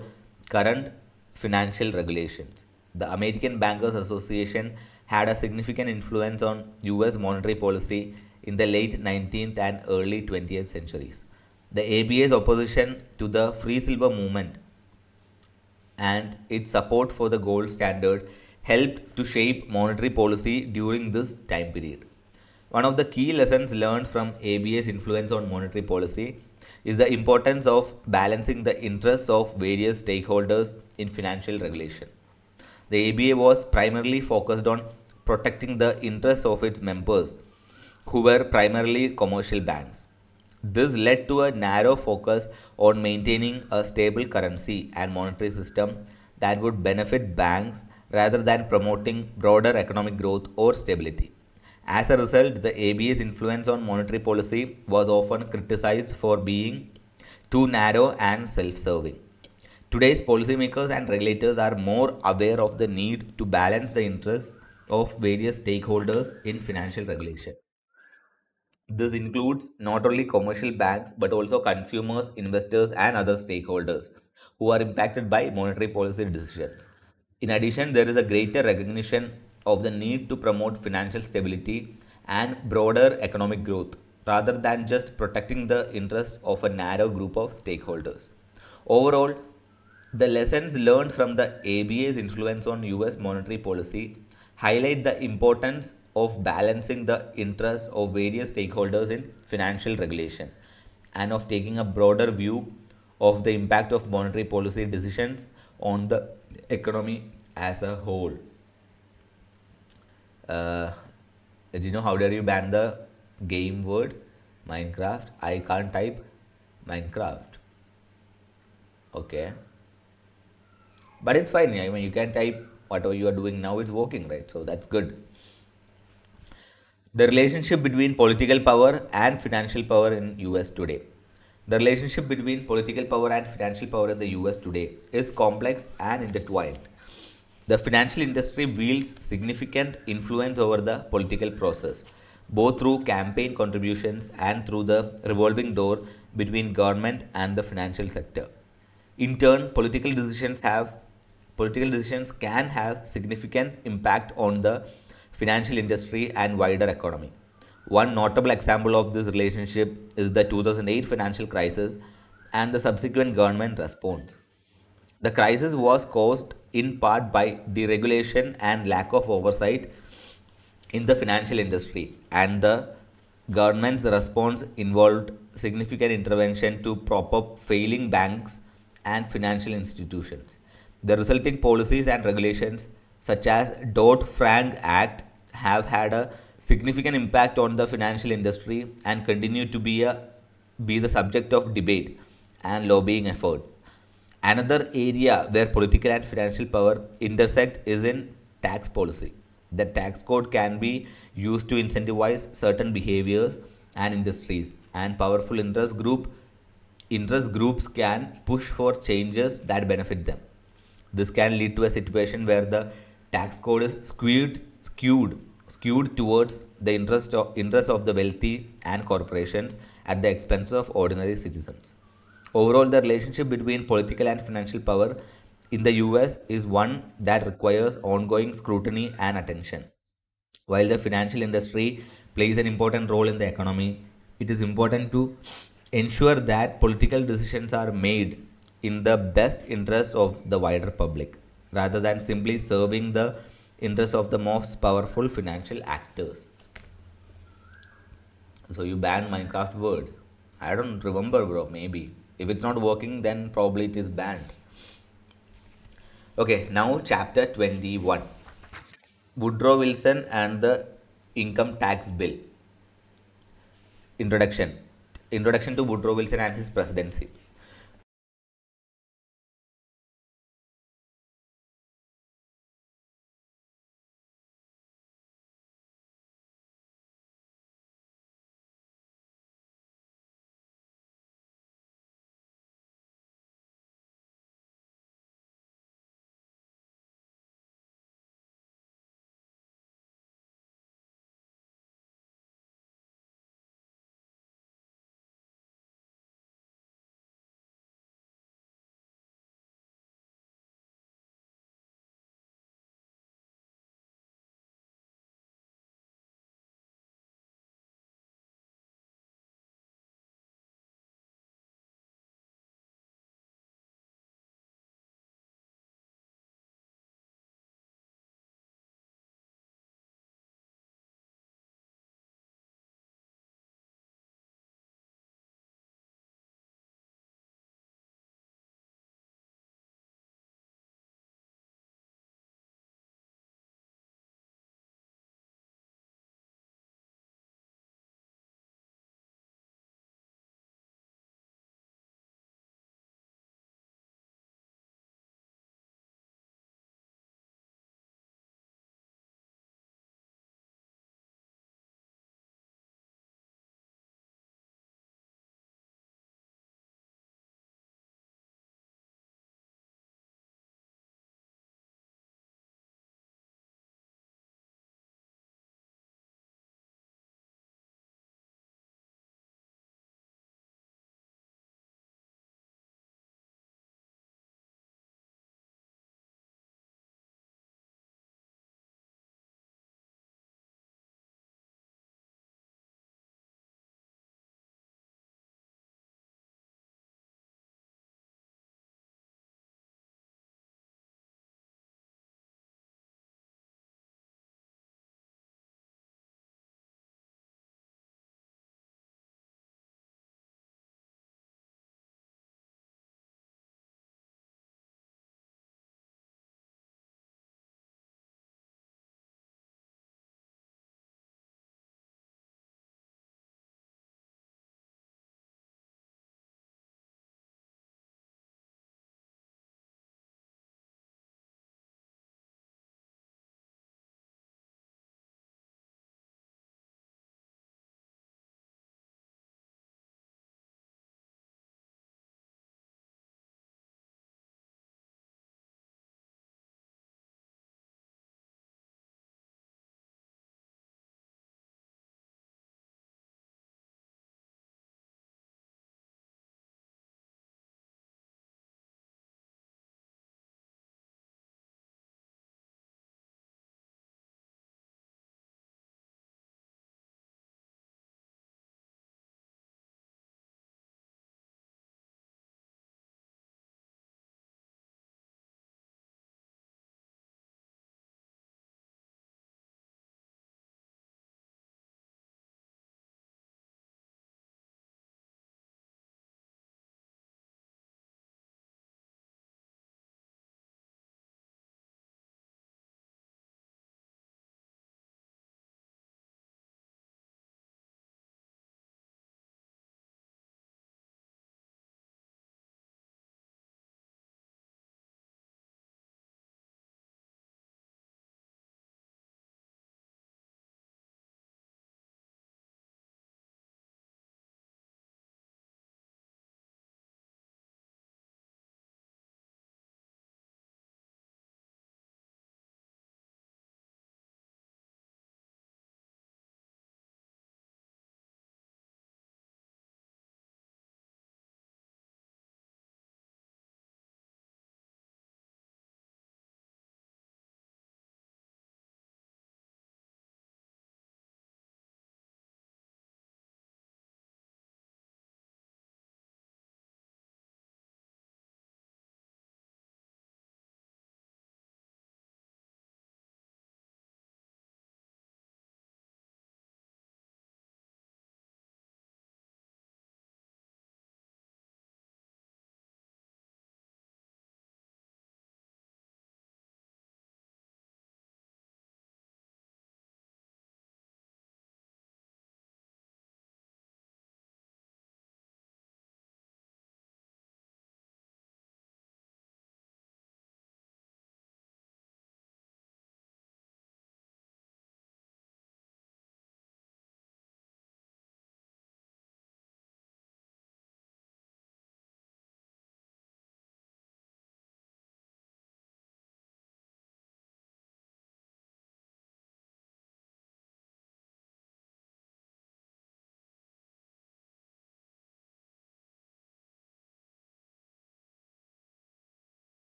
[SPEAKER 1] current financial regulations. The American Bankers Association had a significant influence on US monetary policy in the late 19th and early 20th centuries. The ABA's opposition to the free silver movement and its support for the gold standard helped to shape monetary policy during this time period. One of the key lessons learned from ABA's influence on monetary policy is the importance of balancing the interests of various stakeholders in financial regulation. The ABA was primarily focused on protecting the interests of its members, who were primarily commercial banks. This led to a narrow focus on maintaining a stable currency and monetary system that would benefit banks rather than promoting broader economic growth or stability. As a result, the ABA's influence on monetary policy was often criticized for being too narrow and self serving. Today's policymakers and regulators are more aware of the need to balance the interests of various stakeholders in financial regulation. This includes not only commercial banks but also consumers, investors, and other stakeholders who are impacted by monetary policy decisions. In addition, there is a greater recognition of the need to promote financial stability and broader economic growth rather than just protecting the interests of a narrow group of stakeholders. Overall, the lessons learned from the ABA's influence on US monetary policy highlight the importance of balancing the interests of various stakeholders in financial regulation and of taking a broader view of the impact of monetary policy decisions on the economy as a whole. Uh, do you know how dare you ban the game word Minecraft? I can't type Minecraft. Okay. But it's fine. I mean, you can type whatever you are doing now, it's working, right? So that's good. The relationship between political power and financial power in US today. The relationship between political power and financial power in the US today is complex and intertwined. The financial industry wields significant influence over the political process, both through campaign contributions and through the revolving door between government and the financial sector. In turn, political decisions can have significant impact on the financial industry and wider economy. One notable example of this relationship is the 2008 financial crisis and the subsequent government response. The crisis was caused in part by deregulation and lack of oversight in the financial industry, and the government's response involved significant intervention to prop up failing banks and financial institutions. The resulting policies and regulations, such as Dodd-Frank Act, have had a significant impact on the financial industry and continue to be the subject of debate and lobbying effort. Another area where political and financial power intersect is in tax policy. The tax code can be used to incentivize certain behaviors and industries, and powerful interest groups can push for changes that benefit them. This can lead to a situation where the tax code is skewed towards the interest of the wealthy and corporations at the expense of ordinary citizens. Overall, the relationship between political and financial power in the US is one that requires ongoing scrutiny and attention. While the financial industry plays an important role in the economy, it is important to ensure that political decisions are made in the best interest of the wider public rather than simply serving the interests of the most powerful financial actors. So you ban Minecraft word. I don't remember, bro. Maybe if it's not working, then probably it is banned. Okay, now chapter 21. Woodrow Wilson and the Income Tax Bill. Introduction. Introduction to Woodrow Wilson and his presidency.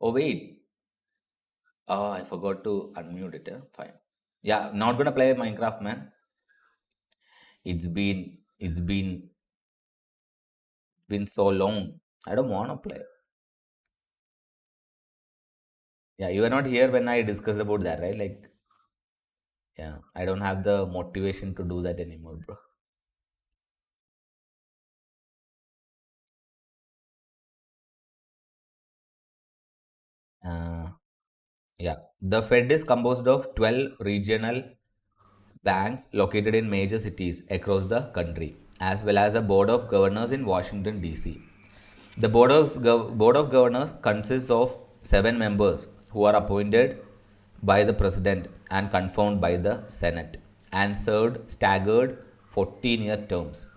[SPEAKER 1] Oh wait, oh I forgot to unmute it. Fine. Yeah, not gonna play Minecraft, man. It's been so long. I don't wanna play. Yeah, you were not here when I discussed about that, right? Like, yeah, I don't have the motivation to do that anymore, bro. Uh, yeah, the Fed is composed of 12 regional banks located in major cities across the country, as well as a board of governors in Washington, D.C. The board of governors consists of seven members who are appointed by the president and confirmed by the Senate and served staggered 14-year terms.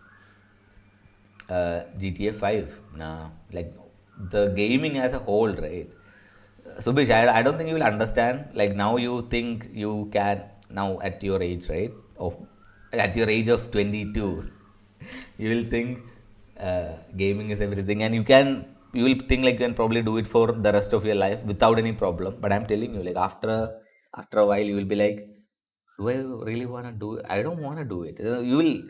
[SPEAKER 1] GTA 5. Nah, like the gaming as a whole, right? Subish, I don't think you will understand. Like now you think you can, now at your age, right? At your age of 22, you will think gaming is everything, and you will think like you can probably do it for the rest of your life without any problem. But I'm telling you, like after a while, you will be like, do I really want to do it? I don't want to do it. You will.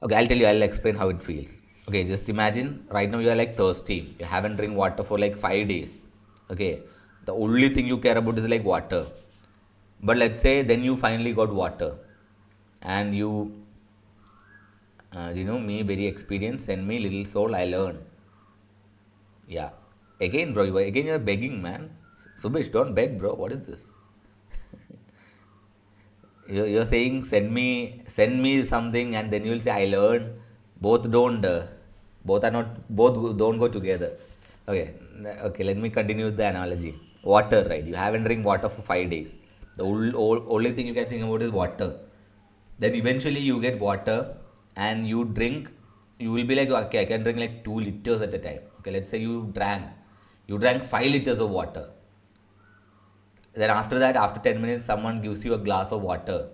[SPEAKER 1] Okay, I'll tell you, I'll explain how it feels. Okay, just imagine right now you are like thirsty. You haven't drink water for like 5 days. Okay, the only thing you care about is like water. But let's say then you finally got water, and me, very experienced, send me little soul, I learn. Yeah. Again, bro, again you're begging, man. Subish, don't beg, bro. What is this? You're saying send me something, and then you'll say I learn. Both don't. Both are not. Don't go together. Okay. Okay. Let me continue with the analogy. Water, right? You haven't drink water for 5 days. The only thing you can think about is water. Then eventually you get water, and you drink. You will be like, okay, I can drink like 2 liters at a time. Okay. Let's say you drank 5 liters of water. Then after that, after 10 minutes, someone gives you a glass of water.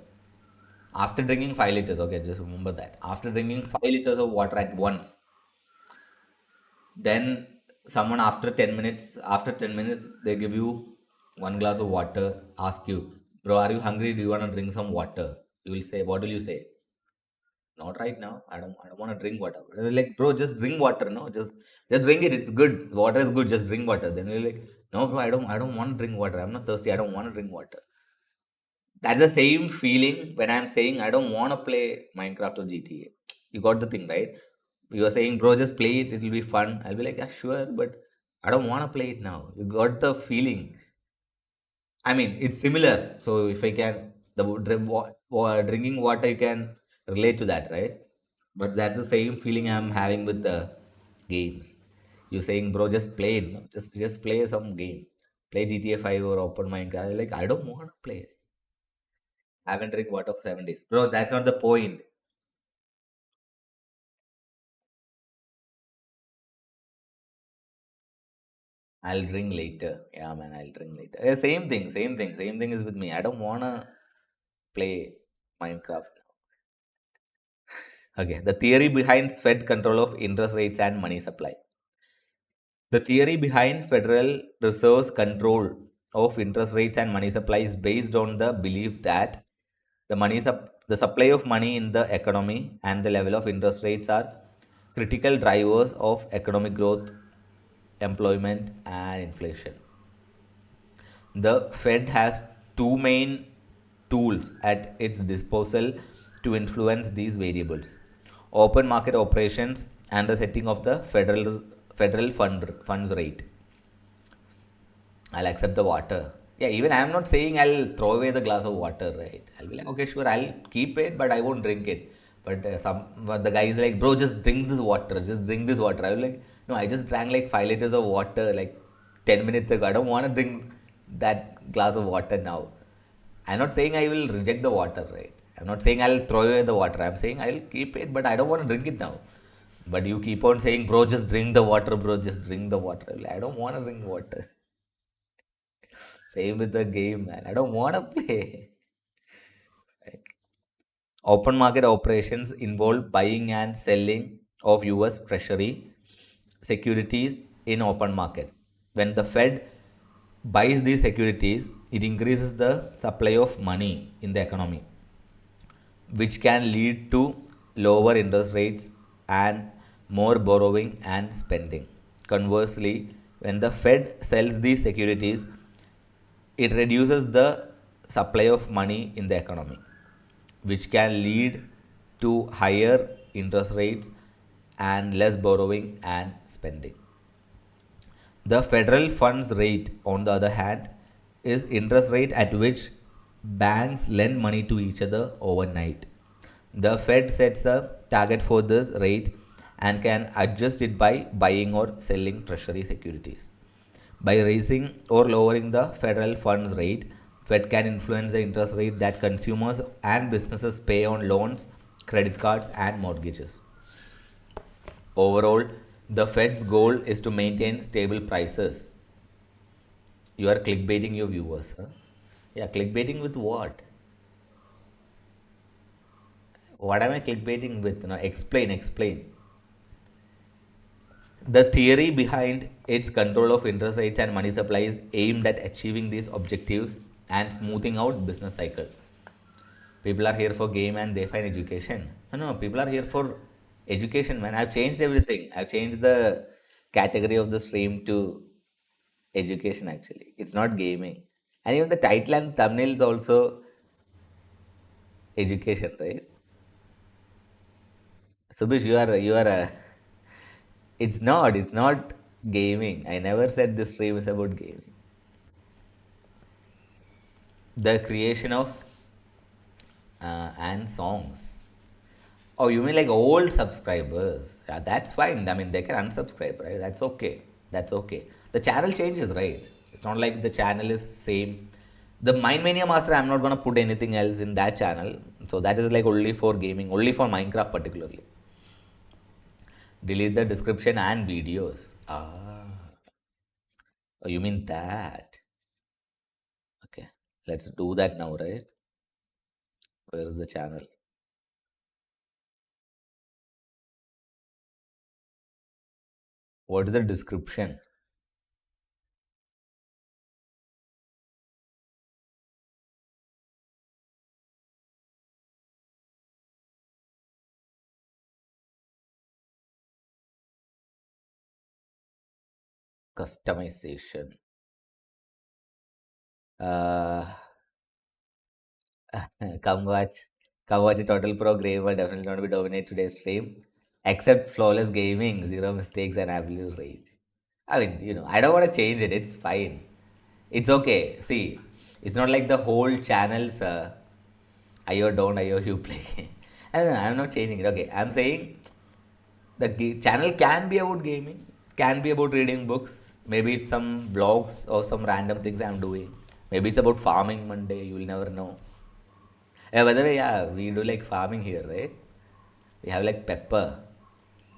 [SPEAKER 1] After drinking 5 liters, okay, just remember that. After drinking 5 liters of water at once, then someone after 10 minutes, they give you one glass of water, ask you, bro, are you hungry? Do you want to drink some water? You will say, what will you say? Not right now. I don't want to drink water. They're like, bro, just drink water, no? Just drink it. It's good. Water is good. Just drink water. Then you're like, no, bro, I don't want to drink water. I'm not thirsty. I don't want to drink water. That's the same feeling when I'm saying I don't want to play Minecraft or GTA. You got the thing, right? You are saying, bro, just play it, it'll be fun. I'll be like, yeah, sure, but I don't want to play it now. You got the feeling. I mean, it's similar. So if I can, drinking water, you can relate to that, right? But that's the same feeling I'm having with the games. You're saying, bro, just play it. No? Just play some game. Play GTA 5 or open Minecraft. Like, I don't want to play. Haven't drink water for 7 days. Bro, that's not the point. I'll drink later. Yeah, man, I'll drink later. Same thing is with me. I don't wanna play Minecraft. Okay, the theory behind Fed control of interest rates and money supply. The theory behind Federal Reserve's control of interest rates and money supply is based on the belief that the supply of money in the economy and the level of interest rates are critical drivers of economic growth, employment, and inflation. The Fed has two main tools at its disposal to influence these variables: open market operations and the setting of the federal funds rate. I'll accept the water. Yeah, even I'm not saying I'll throw away the glass of water, right? I'll be like, okay, sure, I'll keep it, but I won't drink it. But the guy is like, bro, just drink this water. Just drink this water. I was like, no, I just drank like 5 liters of water like 10 minutes ago. I don't want to drink that glass of water now. I'm not saying I will reject the water, right? I'm not saying I'll throw away the water. I'm saying I'll keep it, but I don't want to drink it now. But you keep on saying, bro, just drink the water, bro, just drink the water. I don't want to drink water. Same with the game, man. I don't want to play. Open market operations involve buying and selling of US Treasury securities in open market. When the Fed buys these securities, it increases the supply of money in the economy, which can lead to lower interest rates and more borrowing and spending. Conversely, when the Fed sells these securities, it reduces the supply of money in the economy, which can lead to higher interest rates and less borrowing and spending. The federal funds rate, on the other hand, is interest rate at which banks lend money to each other overnight. The Fed sets a target for this rate and can adjust it by buying or selling treasury securities. By raising or lowering the federal funds rate, Fed can influence the interest rate that consumers and businesses pay on loans, credit cards, and mortgages. Overall, the Fed's goal is to maintain stable prices. You are clickbaiting your viewers. Huh? Yeah, clickbaiting with what? What am I clickbaiting with? No, explain, explain. The theory behind its control of interest rates and money supply is aimed at achieving these objectives and smoothing out business cycle. People are here for game and they find education. No, no, people are here for education, man. I've changed everything. I've changed the category of the stream to education actually. It's not gaming. And even the title and thumbnail is also education, right? Subish, it's not gaming. I never said this stream is about gaming. The creation of and songs. Oh, you mean like old subscribers? Yeah, that's fine. I mean, they can unsubscribe, right? That's okay. That's okay. The channel changes, right? It's not like the channel is same. The Mind Mania Master, I'm not gonna put anything else in that channel. So that is like only for gaming, only for Minecraft particularly. Delete the description and videos. Ah, oh, you mean that? Okay, let's do that now, right? Where is the channel? What is the description? Customization. Uh, come watch, come watch a Total Pro Gamer. Definitely not be dominate today's stream. Except flawless gaming, zero mistakes, and absolute rage. I mean, I don't want to change it. It's fine. It's okay. See, it's not like the whole channel's IO don't IO you play. I don't know, I'm not changing it. Okay, I'm saying the channel can be about gaming, can be about reading books. Maybe it's some vlogs or some random things I'm doing. Maybe it's about farming Monday. You will never know. Yeah, by the way, yeah, we do like farming here, right? We have like pepper,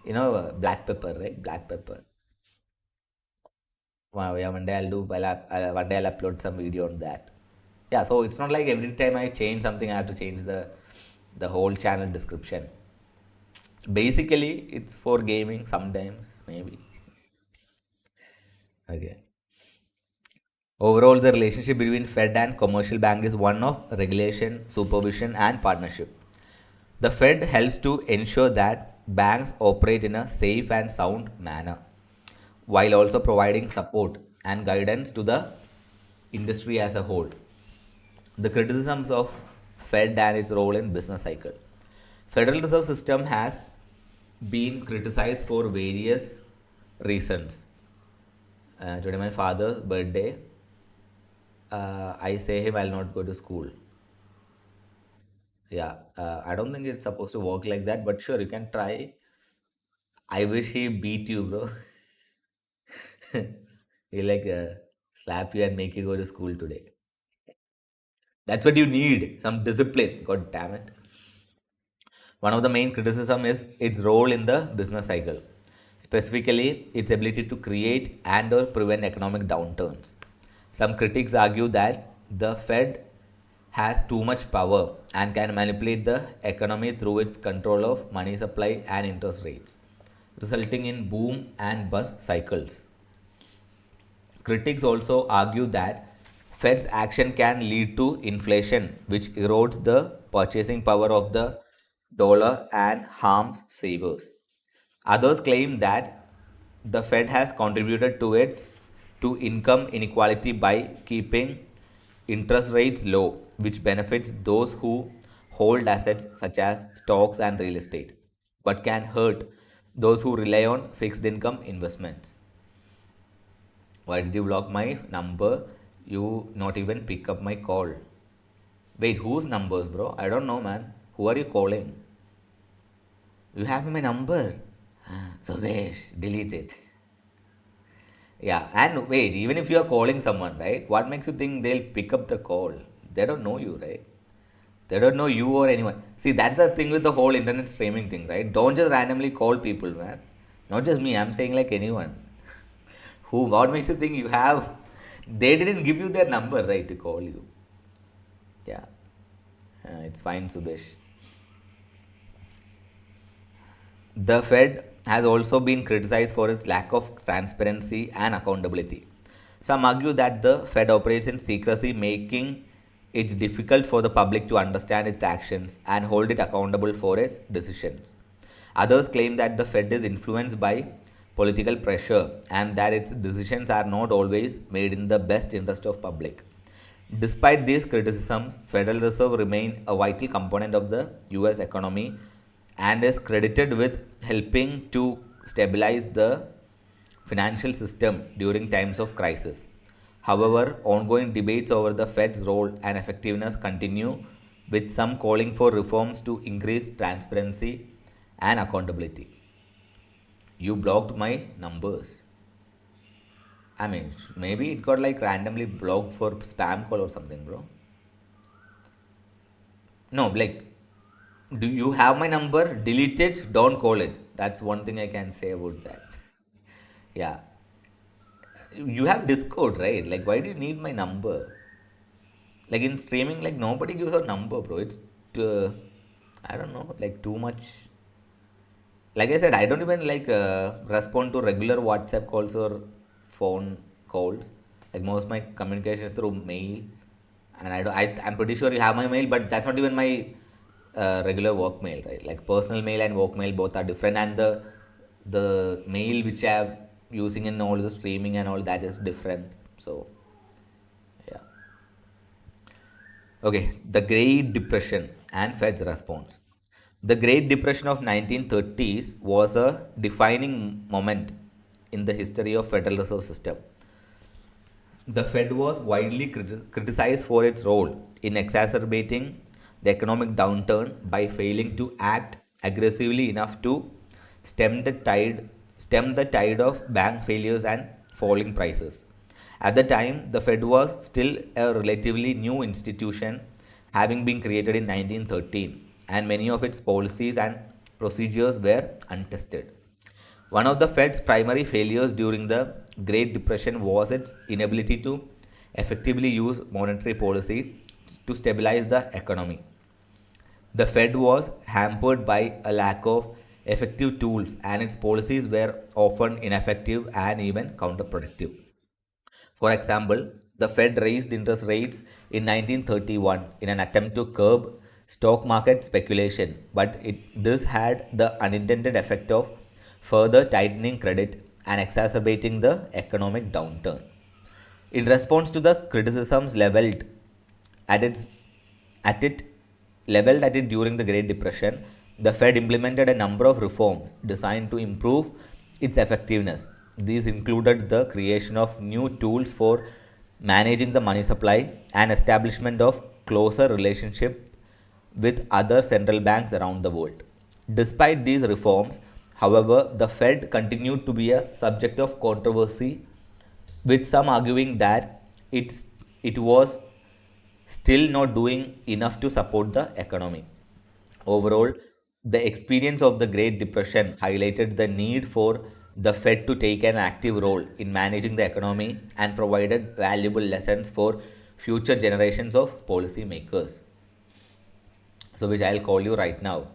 [SPEAKER 1] black pepper, right? Black pepper. Wow, yeah, one day I'll do. One day I'll upload some video on that. Yeah, so it's not like every time I change something, I have to change the whole channel description. Basically, it's for gaming sometimes, maybe. Okay. Overall, the relationship between Fed and commercial bank is one of regulation, supervision, and partnership. The Fed helps to ensure that banks operate in a safe and sound manner, while also providing support and guidance to the industry as a whole. The criticisms of Fed and its role in business cycle. Federal Reserve System has been criticized for various reasons. Today my father's birthday. I say him I'll not go to school. Yeah, I don't think it's supposed to work like that, but sure, you can try. I wish he beat you, bro. He like slap you and make you go to school today. That's what you need, some discipline. God damn it. One of the main criticism is its role in the business cycle, specifically its ability to create and or prevent economic downturns. Some critics argue that the Fed has too much power and can manipulate the economy through its control of money supply and interest rates, resulting in boom and bust cycles. Critics also argue that Fed's action can lead to inflation, which erodes the purchasing power of the dollar and harms savers. Others claim that the Fed has contributed to income inequality by keeping interest rates low, which benefits those who hold assets such as stocks and real estate, but can hurt those who rely on fixed income investments. Why did you block my number? You not even pick up my call. Wait, whose numbers, bro? I don't know, man. Who are you calling? You have my number. So wait, delete it. Yeah, and wait, even if you are calling someone, right? What makes you think they'll pick up the call? They don't know you, right? They don't know you or anyone. See, that's the thing with the whole internet streaming thing, right? Don't just randomly call people, man. Not just me, I'm saying like anyone. Who, what makes you think you have? They didn't give you their number, right, to call you. Yeah, it's fine, Subesh. The Fed has also been criticized for its lack of transparency and accountability. Some argue that the Fed operates in secrecy, making it difficult for the public to understand its actions and hold it accountable for its decisions. Others claim that the Fed is influenced by political pressure and that its decisions are not always made in the best interest of public. Despite these criticisms, Federal Reserve remain a vital component of the US economy and is credited with helping to stabilize the financial system during times of crisis. However, ongoing debates over the Fed's role and effectiveness continue, with some calling for reforms to increase transparency and accountability. You blocked my numbers. I mean, maybe it got like randomly blocked for spam call or something, bro. No, like, do you have my number? Delete it, don't call it. That's one thing I can say about that. Yeah. You have Discord, right? Like, why do you need my number? Like, in streaming, like, nobody gives a number, bro. It's, uh, I don't know, like, too much. Like I said, I don't even like respond to regular WhatsApp calls or phone calls. Like, most of my communication is through mail, and I'm pretty sure you have my mail, but that's not even my regular work mail, right? Like, personal mail and work mail both are different, and the mail which I'm using in all the streaming and all that is different. So yeah. Okay, the Great Depression and Fed's response. The Great Depression of 1930s was a defining moment in the history of Federal Reserve System. The Fed was widely criticized for its role in exacerbating the economic downturn by failing to act aggressively enough to stem the tide stem the tide of bank failures and falling prices. At the time, the Fed was still a relatively new institution, having been created in 1913, and many of its policies and procedures were untested. One of the Fed's primary failures during the Great Depression was its inability to effectively use monetary policy to stabilize the economy. The Fed was hampered by a lack of effective tools, and its policies were often ineffective and even counterproductive. For example, the Fed raised interest rates in 1931 in an attempt to curb stock market speculation, but this had the unintended effect of further tightening credit and exacerbating the economic downturn. In response to the criticisms at its at it leveled at it during the Great Depression, the Fed implemented a number of reforms designed to improve its effectiveness. These included the creation of new tools for managing the money supply and establishment of closer relationship with other central banks around the world. Despite these reforms, however, the Fed continued to be a subject of controversy, with some arguing that it was still not doing enough to support the economy. Overall, the experience of the Great Depression highlighted the need for the Fed to take an active role in managing the economy and provided valuable lessons for future generations of policymakers. So, which I'll call you right now.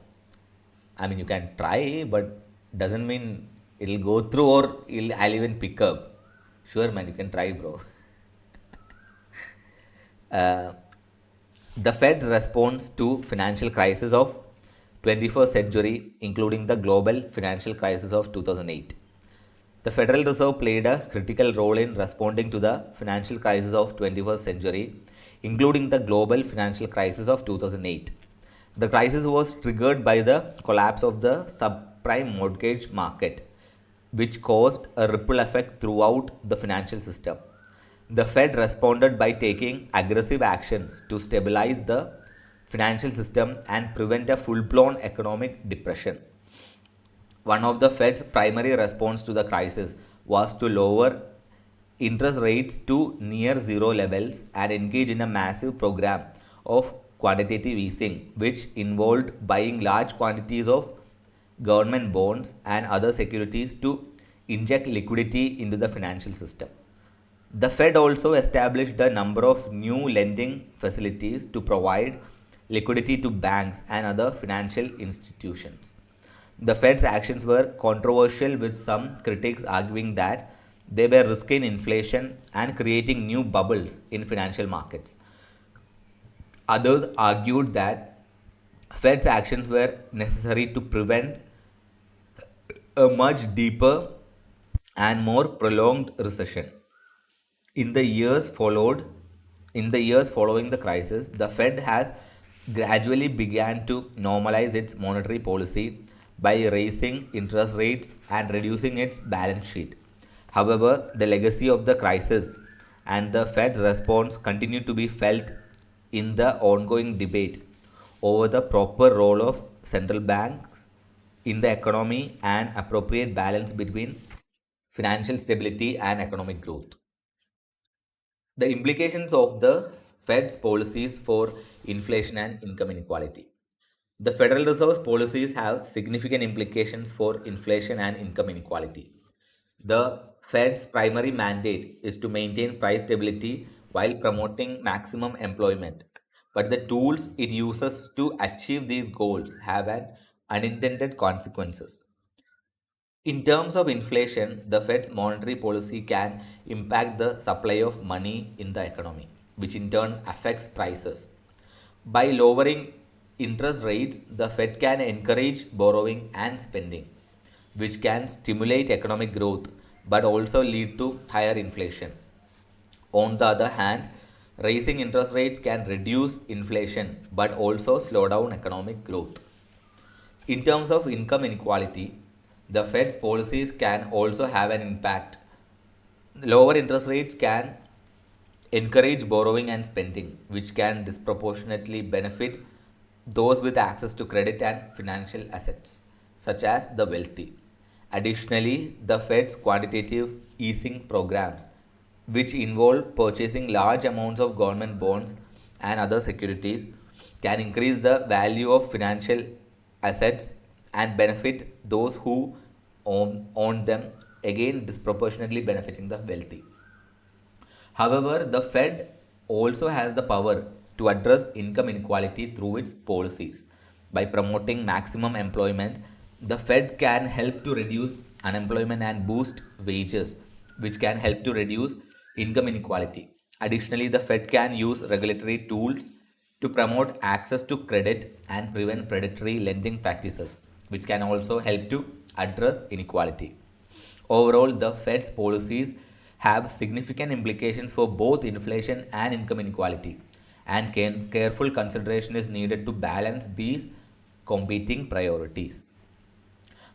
[SPEAKER 1] I mean, you can try, but doesn't mean it'll go through or I'll even pick up. Sure, man, you can try, bro. Uh, the Fed's response to financial crisis of 21st century, including the global financial crisis of 2008. The Federal Reserve played a critical role in responding to the financial crisis of 21st century, including the global financial crisis of 2008. The crisis was triggered by the collapse of the subprime mortgage market, which caused a ripple effect throughout the financial system. The Fed responded by taking aggressive actions to stabilize the financial system and prevent a full blown economic depression. One of the Fed's primary response to the crisis was to lower interest rates to near zero levels and engage in a massive program of quantitative easing, which involved buying large quantities of government bonds and other securities to inject liquidity into the financial system. The Fed also established a number of new lending facilities to provide liquidity to banks and other financial institutions. The Fed's actions were controversial, with some critics arguing that they were risking inflation and creating new bubbles in financial markets. Others argued that Fed's actions were necessary to prevent a much deeper and more prolonged recession. In the years followed, in the years following the crisis, the Fed has gradually began to normalize its monetary policy by raising interest rates and reducing its balance sheet. However, the legacy of the crisis and the Fed's response continue to be felt in the ongoing debate over the proper role of central banks in the economy and appropriate balance between financial stability and economic growth. The implications of the Fed's policies for inflation and income inequality. The Federal Reserve's policies have significant implications for inflation and income inequality. The Fed's primary mandate is to maintain price stability while promoting maximum employment. But the tools it uses to achieve these goals have an unintended consequences. In terms of inflation, the Fed's monetary policy can impact the supply of money in the economy, which in turn affects prices. By lowering interest rates, the Fed can encourage borrowing and spending, which can stimulate economic growth but also lead to higher inflation. On the other hand, raising interest rates can reduce inflation but also slow down economic growth. In terms of income inequality, the Fed's policies can also have an impact. Lower interest rates can encourage borrowing and spending, which can disproportionately benefit those with access to credit and financial assets, such as the wealthy. Additionally, the Fed's quantitative easing programs, which involve purchasing large amounts of government bonds and other securities, can increase the value of financial assets and benefit those who own them, again disproportionately benefiting the wealthy. However, the Fed also has the power to address income inequality through its policies. By promoting maximum employment, the Fed can help to reduce unemployment and boost wages, which can help to reduce income inequality. Additionally, the Fed can use regulatory tools to promote access to credit and prevent predatory lending practices, which can also help to address inequality. Overall, the Fed's policies have significant implications for both inflation and income inequality, and careful consideration is needed to balance these competing priorities.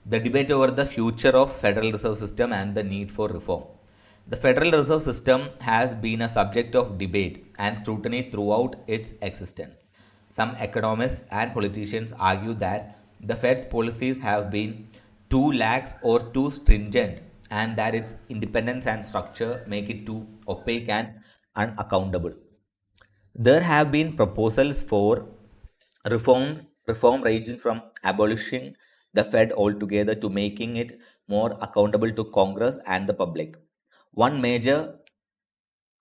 [SPEAKER 1] The debate over the future of Federal Reserve System and the need for reform. The Federal Reserve System has been a subject of debate and scrutiny throughout its existence. Some economists and politicians argue that the Fed's policies have been too lax or too stringent, and that its independence and structure make it too opaque and unaccountable. There have been proposals for reform ranging from abolishing the Fed altogether to making it more accountable to Congress and the public. One major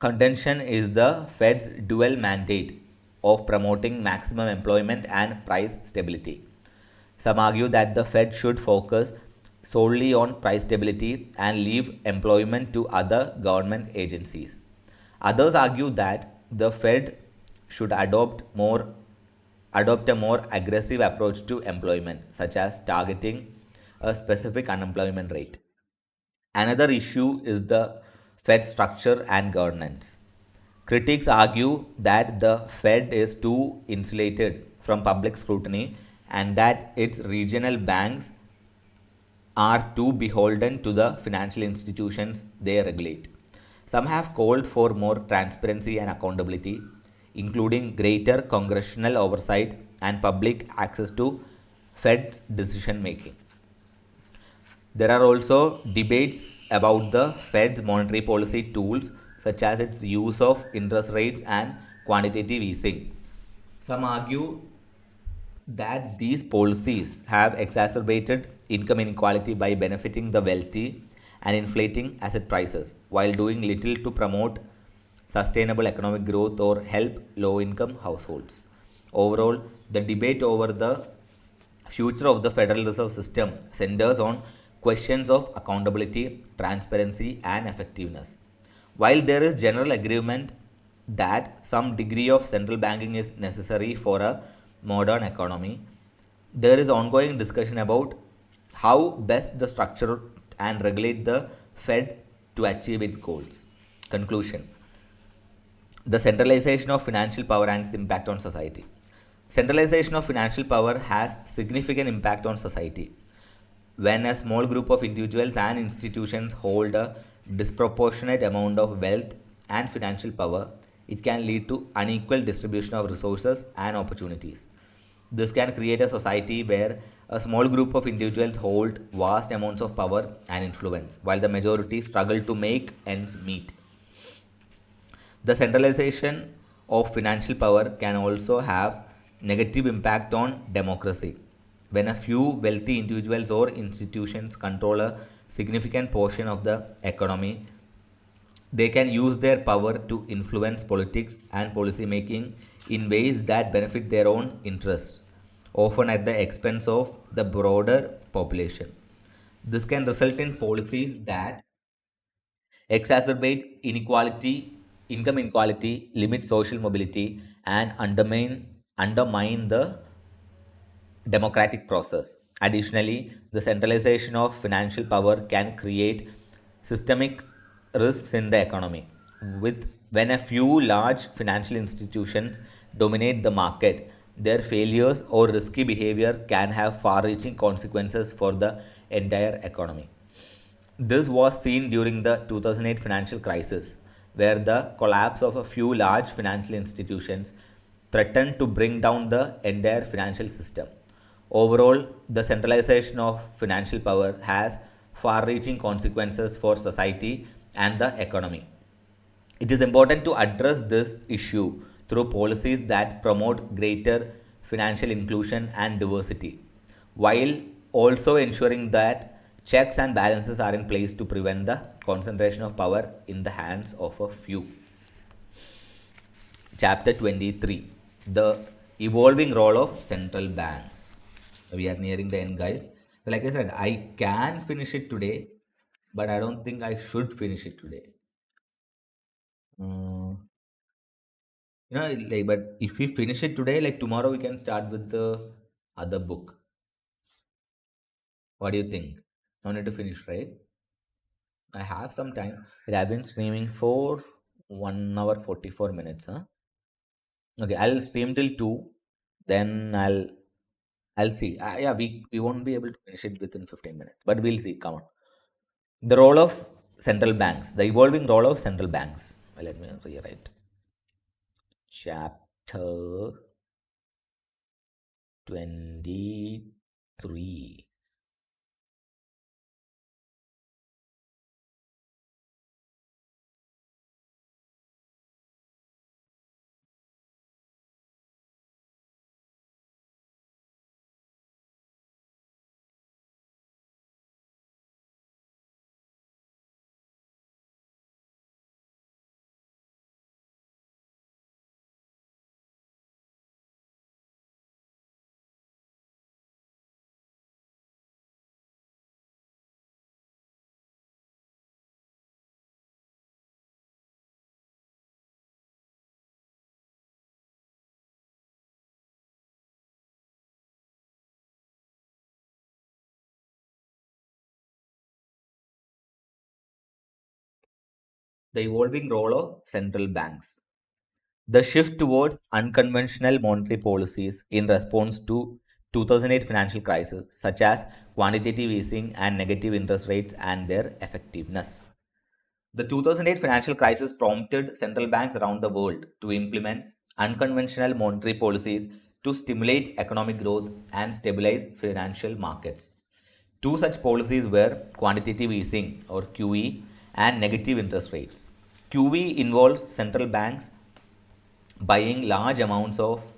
[SPEAKER 1] contention is the Fed's dual mandate of promoting maximum employment and price stability. Some argue that the Fed should focus solely on price stability and leave employment to other government agencies. Others argue that the Fed should adopt a more aggressive approach to employment, such as targeting a specific unemployment rate. Another issue is the Fed structure and governance. Critics argue that the Fed is too insulated from public scrutiny and that its regional banks are too beholden to the financial institutions they regulate. Some have called for more transparency and accountability, including greater congressional oversight and public access to Fed's decision making. There are also debates about the Fed's monetary policy tools, such as its use of interest rates and quantitative easing. Some argue that these policies have exacerbated income inequality by benefiting the wealthy and inflating asset prices while doing little to promote sustainable economic growth or help low income households. Overall, the debate over the future of the Federal Reserve System centers on questions of accountability, transparency, and effectiveness. While there is general agreement that some degree of central banking is necessary for a modern economy, there is ongoing discussion about how best the structure and regulate the Fed to achieve its goals. Conclusion: the centralization of financial power and its impact on society. Centralization of financial power has significant impact on society. When a small group of individuals and institutions hold a disproportionate amount of wealth and financial power, it can lead to unequal distribution of resources and opportunities. This can create a society where a small group of individuals hold vast amounts of power and influence, while the majority struggle to make ends meet. The centralization of financial power can also have negative impact on democracy. When a few wealthy individuals or institutions control a significant portion of the economy, they can use their power to influence politics and policy making in ways that benefit their own interests, often at the expense of the broader population. This can result in policies that exacerbate inequality, income inequality, limit social mobility, and undermine the democratic process. Additionally, the centralization of financial power can create systemic risks in the economy. With when a few large financial institutions dominate the market, their failures or risky behavior can have far-reaching consequences for the entire economy. This was seen during the 2008 financial crisis, where the collapse of a few large financial institutions threatened to bring down the entire financial system. Overall, the centralization of financial power has far reaching consequences for society and the economy. It is important to address this issue through policies that promote greater financial inclusion and diversity, while also ensuring that checks and balances are in place to prevent the concentration of power in the hands of a few. Chapter 23: the evolving role of central banks. We are nearing the end, guys. So like I said, I can finish it today, but I don't think I should finish it today. Uh, but if we finish it today, like tomorrow, we can start with the other book. What do you think? No need to finish, right? I have some time. But I've been streaming for 1 hour 44 minutes. Huh? Okay, I'll stream till 2. Then I'll see. Yeah, we won't be able to finish it within 15 minutes, but we'll see. Come on. The role of central banks, the evolving role of central banks. Well, let me rewrite. Chapter 23. The evolving role of central banks. The shift towards unconventional monetary policies in response to 2008 financial crisis, such as quantitative easing and negative interest rates and their effectiveness. The 2008 financial crisis prompted central banks around the world to implement unconventional monetary policies to stimulate economic growth and stabilize financial markets. Two such policies were quantitative easing or QE and negative interest rates. QE involves central banks buying large amounts of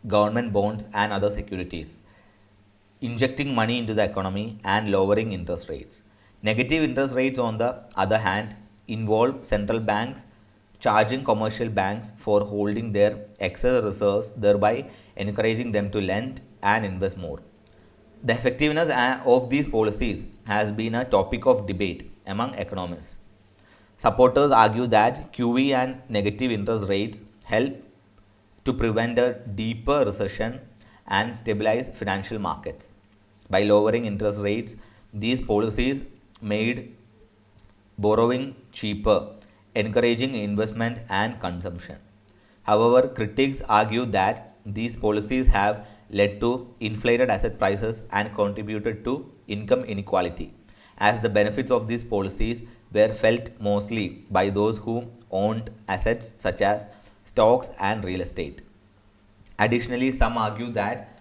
[SPEAKER 1] government bonds and other securities, injecting money into the economy and lowering interest rates. Negative interest rates, on the other hand, involve central banks charging commercial banks for holding their excess reserves, thereby encouraging them to lend and invest more. The effectiveness of these policies has been a topic of debate among economists. Supporters argue that QE and negative interest rates help to prevent a deeper recession and stabilize financial markets. By lowering interest rates, these policies made borrowing cheaper, encouraging investment and consumption. However, critics argue that these policies have led to inflated asset prices and contributed to income inequality, as the benefits of these policies were felt mostly by those who owned assets such as stocks and real estate. Additionally, some argue that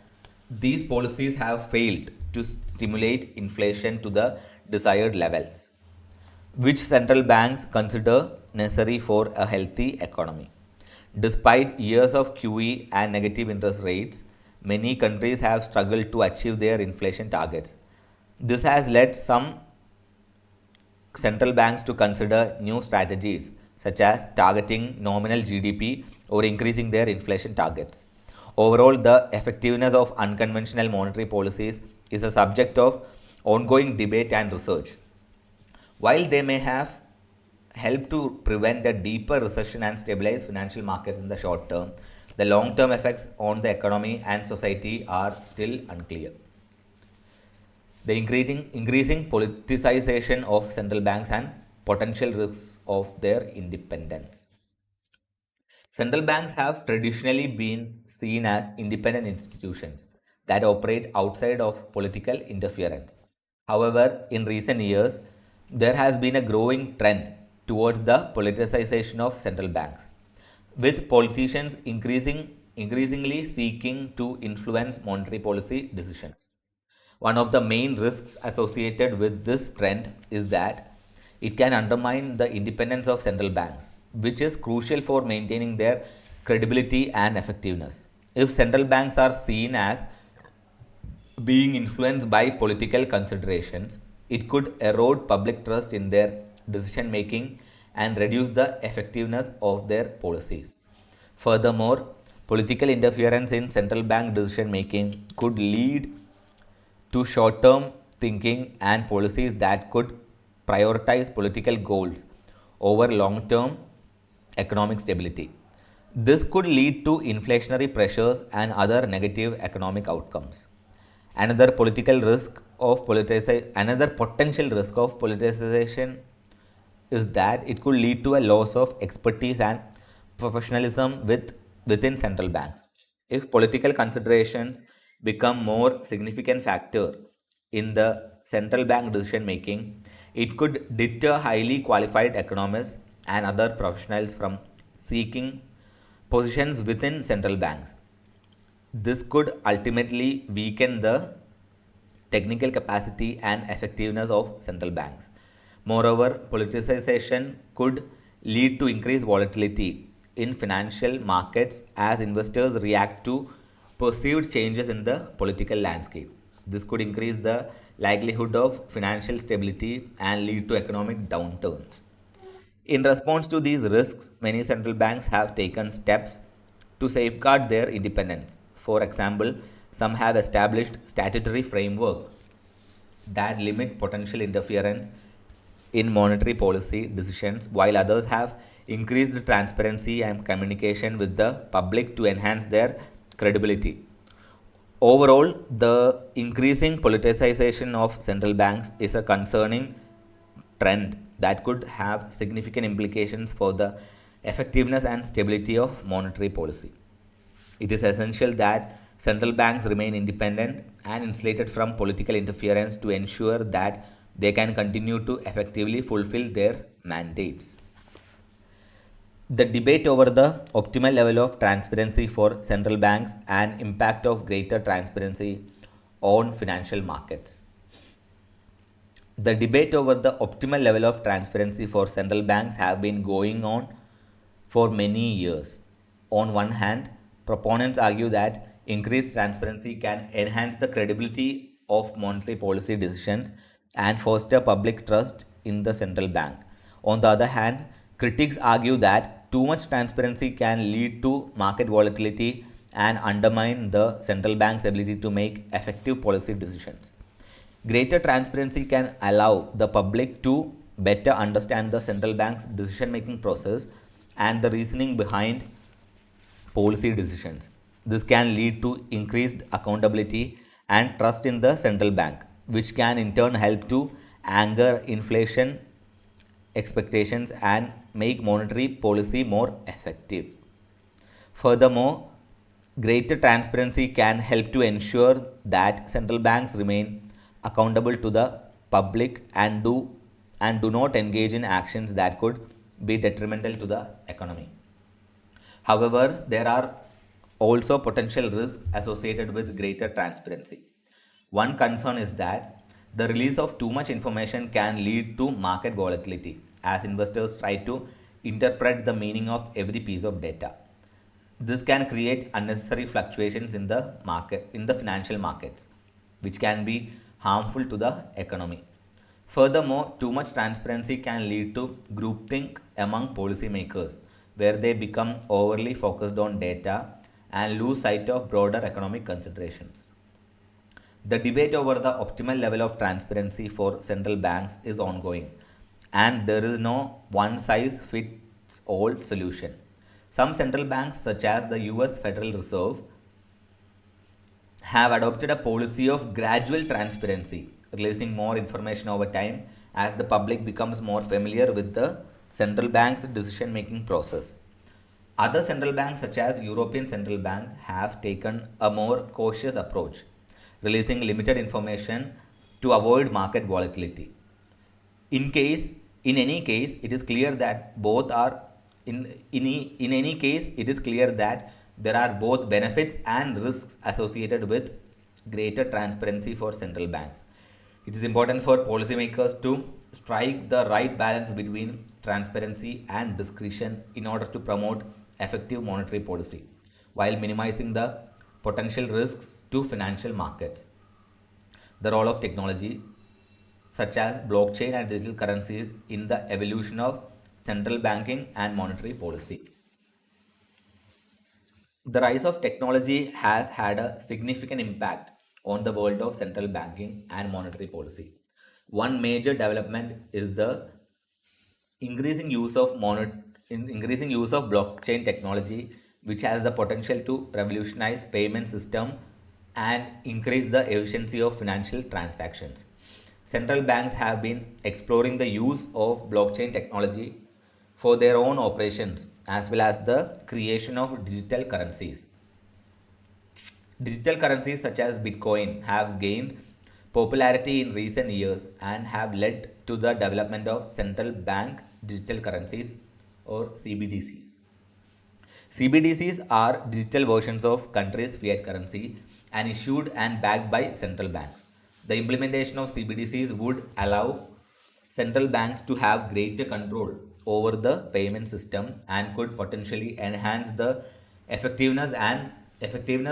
[SPEAKER 1] these policies have failed to stimulate inflation to the desired levels, which central banks consider necessary for a healthy economy. Despite years of QE and negative interest rates, many countries have struggled to achieve their inflation targets. This has led some central banks to consider new strategies such as targeting nominal GDP or increasing their inflation targets. Overall, the effectiveness of unconventional monetary policies is a subject of ongoing debate and research. While they may have helped to prevent a deeper recession and stabilize financial markets in the short term, the long term effects on the economy and society are still unclear. The increasing politicization of central banks and potential risks of their independence. Central banks have traditionally been seen as independent institutions that operate outside of political interference. However, in recent years, there has been a growing trend towards the politicization of central banks, with politicians increasingly seeking to influence monetary policy decisions. One of the main risks associated with this trend is that it can undermine the independence of central banks, which is crucial for maintaining their credibility and effectiveness. If central banks are seen as being influenced by political considerations, it could erode public trust in their decision making and reduce the effectiveness of their policies. Furthermore, political interference in central bank decision making could lead to short term thinking and policies that could prioritize political goals over long term economic stability. This could lead to inflationary pressures and other negative economic outcomes. Another potential risk of politicization is that it could lead to a loss of expertise and professionalism within central banks. If political considerations become more significant factor in the central bank decision making, it could deter highly qualified economists and other professionals from seeking positions within central banks. This could ultimately weaken the technical capacity and effectiveness of central banks. Moreover, politicization could lead to increased volatility in financial markets as investors react to perceived changes in the political landscape. This could increase the likelihood of financial stability and lead to economic downturns. In response to these risks, many central banks have taken steps to safeguard their independence. For example, some have established statutory framework that limit potential interference in monetary policy decisions, while others have increased transparency and communication with the public to enhance their credibility. Overall, the increasing politicization of central banks is a concerning trend that could have significant implications for the effectiveness and stability of monetary policy. It is essential that central banks remain independent and insulated from political interference to ensure that they can continue to effectively fulfill their mandates. The debate over the optimal level of transparency for central banks and impact of greater transparency on financial markets. The debate over the optimal level of transparency for central banks have been going on for many years. On one hand, proponents argue that increased transparency can enhance the credibility of monetary policy decisions and foster public trust in the central bank. On the other hand, critics argue that too much transparency can lead to market volatility and undermine the central bank's ability to make effective policy decisions. Greater transparency can allow the public to better understand the central bank's decision making process and the reasoning behind policy decisions. This can lead to increased accountability and trust in the central bank, which can in turn help to anger inflation expectations and make monetary policy more effective. Furthermore, greater transparency can help to ensure that central banks remain accountable to the public and do not engage in actions that could be detrimental to the economy. However, there are also potential risks associated with greater transparency. One concern is that the release of too much information can lead to market volatility as investors try to interpret the meaning of every piece of data. This can create unnecessary fluctuations in the financial markets, which can be harmful to the economy. Furthermore, too much transparency can lead to groupthink among policymakers, where they become overly focused on data and lose sight of broader economic considerations. The debate over the optimal level of transparency for central banks is ongoing, and there is no one size fits all solution. Some central banks, such as the US Federal Reserve, have adopted a policy of gradual transparency, releasing more information over time as the public becomes more familiar with the central bank's decision making process. Other central banks, such as European Central Bank, have taken a more cautious approach, releasing limited information to avoid market volatility. In any case, it is clear that both are in any case, it is clear that there are both benefits and risks associated with greater transparency for central banks. It is important for policymakers to strike the right balance between transparency and discretion in order to promote effective monetary policy while minimizing the potential risks to financial markets. The role of technology, such as blockchain and digital currencies, in the evolution of central banking and monetary policy. The rise of technology has had a significant impact on the world of central banking and monetary policy. One major development is the increasing use of increasing use of blockchain technology, which has the potential to revolutionize payment system and increase the efficiency of financial transactions. Central banks have been exploring the use of blockchain technology for their own operations as well as the creation of digital currencies. Digital currencies such as Bitcoin have gained popularity in recent years and have led to the development of central bank digital currencies or CBDCs. CBDCs are digital versions of countries' fiat currency and issued and backed by central banks. The implementation of CBDCs would allow central banks to have greater control over the payment system and could potentially enhance the effectiveness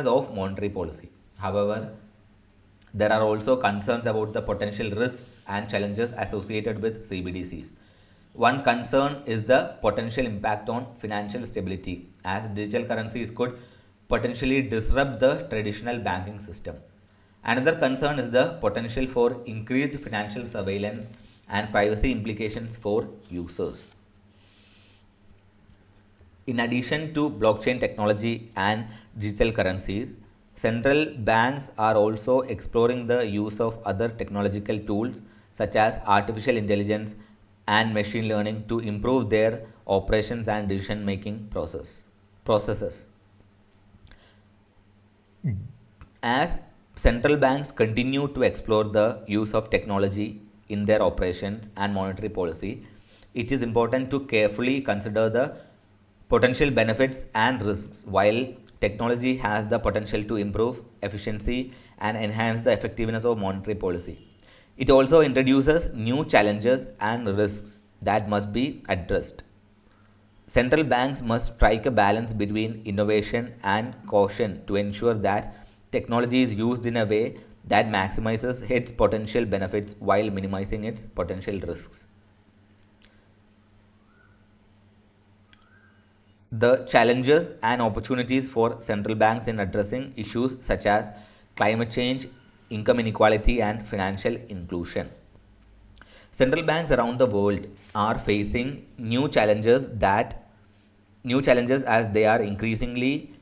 [SPEAKER 1] of monetary policy. However, there are also concerns about the potential risks and challenges associated with CBDCs. One concern is the potential impact on financial stability, as digital currencies could potentially disrupt the traditional banking system. Another concern is the potential for increased financial surveillance and privacy implications for users. In addition to blockchain technology and digital currencies, central banks are also exploring the use of other technological tools such as artificial intelligence and machine learning to improve their operations and decision making processes. As central banks continue to explore the use of technology in their operations and monetary policy, it is important to carefully consider the potential benefits and risks. While technology has the potential to improve efficiency and enhance the effectiveness of monetary policy, it also introduces new challenges and risks that must be addressed. Central banks must strike a balance between innovation and caution to ensure that technology is used in a way that maximizes its potential benefits while minimizing its potential risks. The challenges and opportunities for central banks in addressing issues such as climate change, income inequality, and financial inclusion. Central banks around the world are facing new challenges as they are increasingly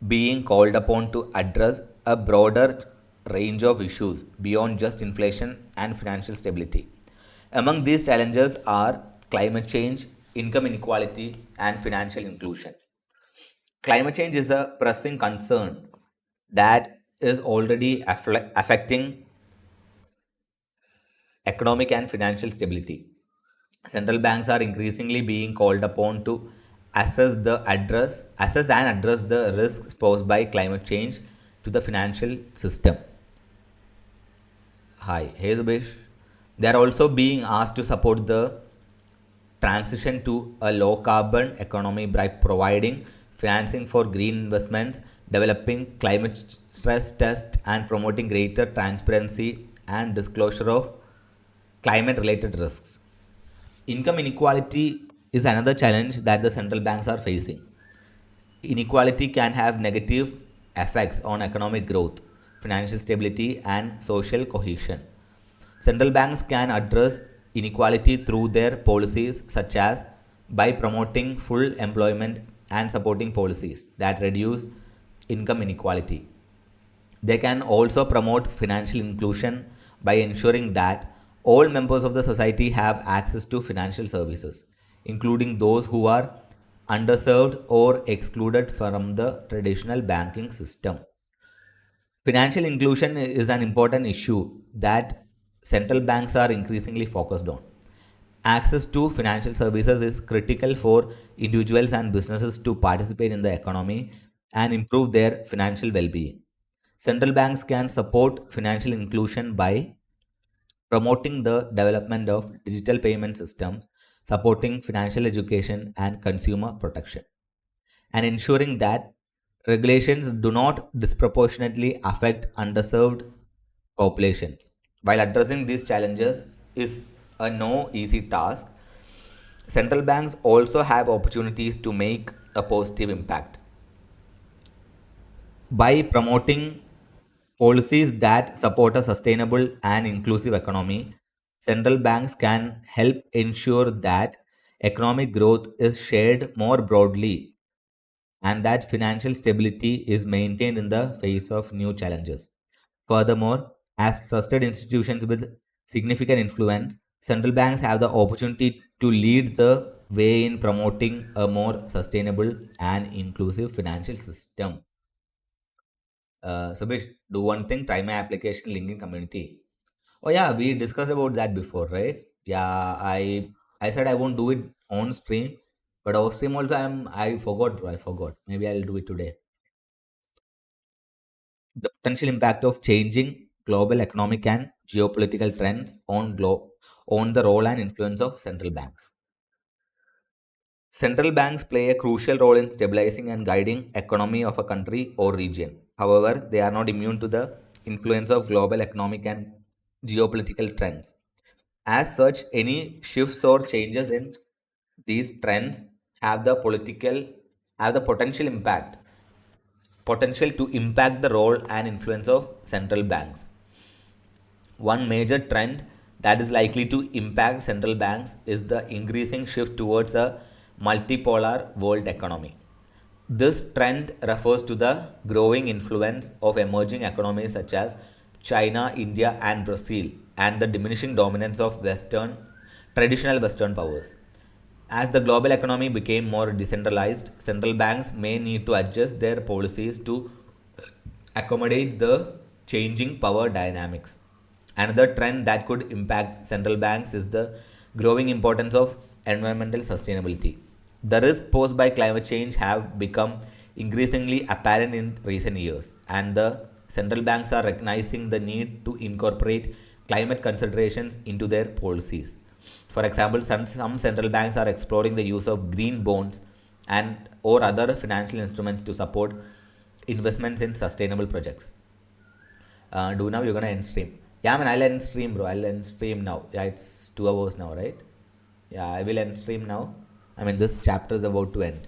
[SPEAKER 1] being called upon to address a broader range of issues beyond just inflation and financial stability. Among these challenges are climate change, income inequality, and financial inclusion. Climate change is a pressing concern that is already affecting economic and financial stability. Central banks are increasingly being called upon to assess and address the risks posed by climate change to the financial system. Hi, hey Zubesh. They are also being asked to support the transition to a low carbon economy by providing financing for green investments, developing climate stress tests, and promoting greater transparency and disclosure of climate related risks. Income inequality is another challenge that the central banks are facing. Inequality can have negative effects on economic growth, financial stability, and social cohesion. Central banks can address inequality through their policies, such as by promoting full employment and supporting policies that reduce income inequality. They can also promote financial inclusion by ensuring that all members of the society have access to financial services, including those who are underserved or excluded from the traditional banking system. Financial inclusion is an important issue that central banks are increasingly focused on. Access to financial services is critical for individuals and businesses to participate in the economy and improve their financial well being. Central banks can support financial inclusion by promoting the development of digital payment systems, supporting financial education and consumer protection, and ensuring that regulations do not disproportionately affect underserved populations. While addressing these challenges is a no easy task, central banks also have opportunities to make a positive impact. By promoting policies that support a sustainable and inclusive economy, central banks can help ensure that economic growth is shared more broadly and that financial stability is maintained in the face of new challenges. Furthermore, as trusted institutions with significant influence, central banks have the opportunity to lead the way in promoting a more sustainable and inclusive financial system. Sabish, do one thing, try my application link in community. Oh yeah, we discussed about that before, right? Yeah, I said I won't do it on stream, but off stream also I forgot, bro. I forgot. Maybe I'll do it today. The potential impact of changing global economic and geopolitical trends on the role and influence of central banks. Central banks play a crucial role in stabilizing and guiding economy of a country or region. However, they are not immune to the influence of global economic and geopolitical trends. As such, any shifts or changes in these trends have the political have the potential to impact the role and influence of central banks. One major trend that is likely to impact central banks is the increasing shift towards a multipolar world economy. This trend refers to the growing influence of emerging economies such as China, India, and Brazil, and the diminishing dominance of Western traditional Western powers. As the global economy became more decentralized, central banks may need to adjust their policies to accommodate the changing power dynamics. Another trend that could impact central banks is the growing importance of environmental sustainability. The risks posed by climate change have become increasingly apparent in recent years, and the central banks are recognizing the need to incorporate climate considerations into their policies. For example, some central banks are exploring the use of green bonds and or other financial instruments to support investments in sustainable projects. Do now you're gonna end stream. Yeah, man, I'll end stream, bro. I'll end stream now. Yeah, it's 2 hours now, right? Yeah, I will end stream now. I mean, this chapter is about to end,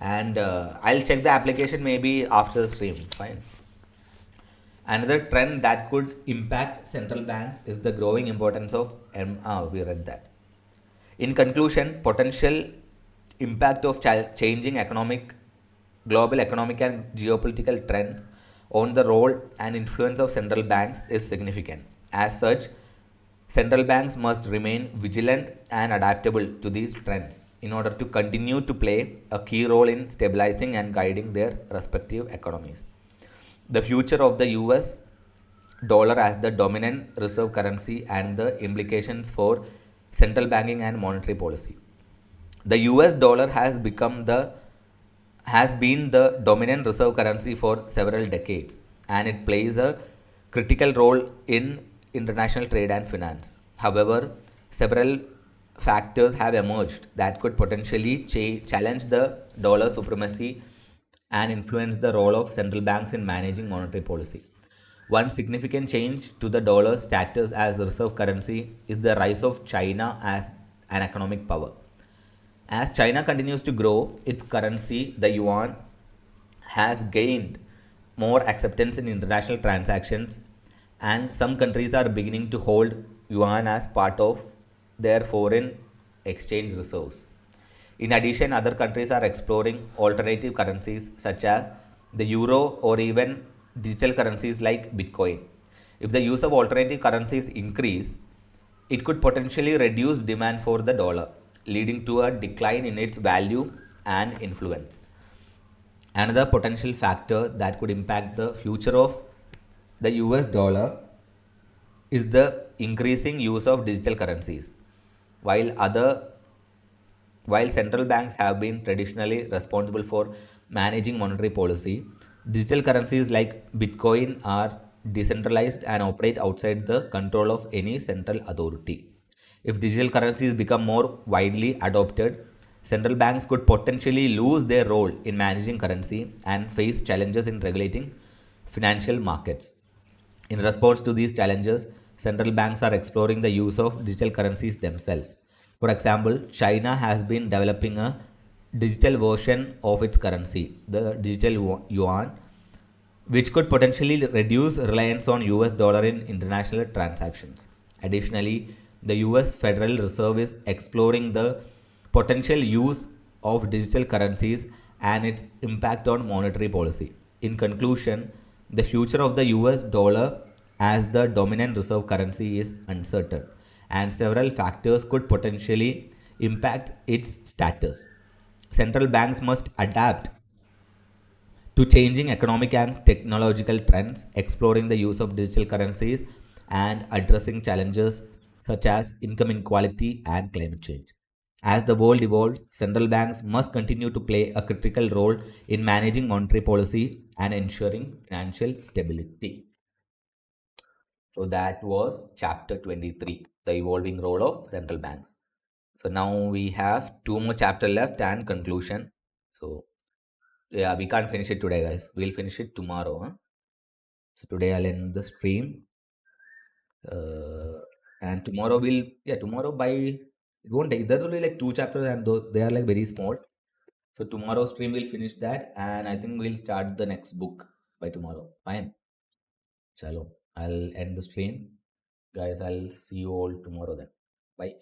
[SPEAKER 1] and I'll check the application maybe after the stream. Fine. Another trend that could impact central banks is the growing importance of we read that. In conclusion, potential impact of changing global economic and geopolitical trends on the role and influence of central banks is significant. As such, central banks must remain vigilant and adaptable to these trends in order to continue to play a key role in stabilizing and guiding their respective economies. The future of the US dollar as the dominant reserve currency and the implications for central banking and monetary policy. The US dollar has been the dominant reserve currency for several decades, and it plays a critical role in international trade and finance. However, several factors have emerged that could potentially challenge the dollar supremacy and influence the role of central banks in managing monetary policy. One significant change to the dollar's status as a reserve currency is the rise of China as an economic power. As China continues to grow, its currency, the yuan, has gained more acceptance in international transactions, and some countries are beginning to hold yuan as part of their foreign exchange reserves. In addition, other countries are exploring alternative currencies such as the euro or even digital currencies like Bitcoin. If the use of alternative currencies increase, it could potentially reduce demand for the dollar, leading to a decline in its value and influence. Another potential factor that could impact the future of the US dollar is the increasing use of digital currencies. While other while central banks have been traditionally responsible for managing monetary policy, digital currencies like Bitcoin are decentralized and operate outside the control of any central authority. If digital currencies become more widely adopted, central banks could potentially lose their role in managing currency and face challenges in regulating financial markets. In response to these challenges, central banks are exploring the use of digital currencies themselves. For example, China has been developing a digital version of its currency, the digital yuan, which could potentially reduce reliance on US dollar in international transactions. Additionally, the US Federal Reserve is exploring the potential use of digital currencies and its impact on monetary policy. In conclusion, the future of the US dollar as the dominant reserve currency is uncertain, and several factors could potentially impact its status. Central banks must adapt to changing economic and technological trends, exploring the use of digital currencies, and addressing challenges such as income inequality and climate change. As the world evolves, central banks must continue to play a critical role in managing monetary policy and ensuring financial stability. So that was chapter 23, the evolving role of central banks. So now we have two more chapter left and conclusion. So yeah, we can't finish it today, guys. We'll finish it tomorrow. Huh? So today I'll end the stream, uh, and tomorrow by it won't take. There's only like two chapters, and they are like very small. So tomorrow stream will finish that, and I think we'll start the next book by tomorrow. Fine, chalo. I'll end the stream, guys. I'll see you all tomorrow then. Bye.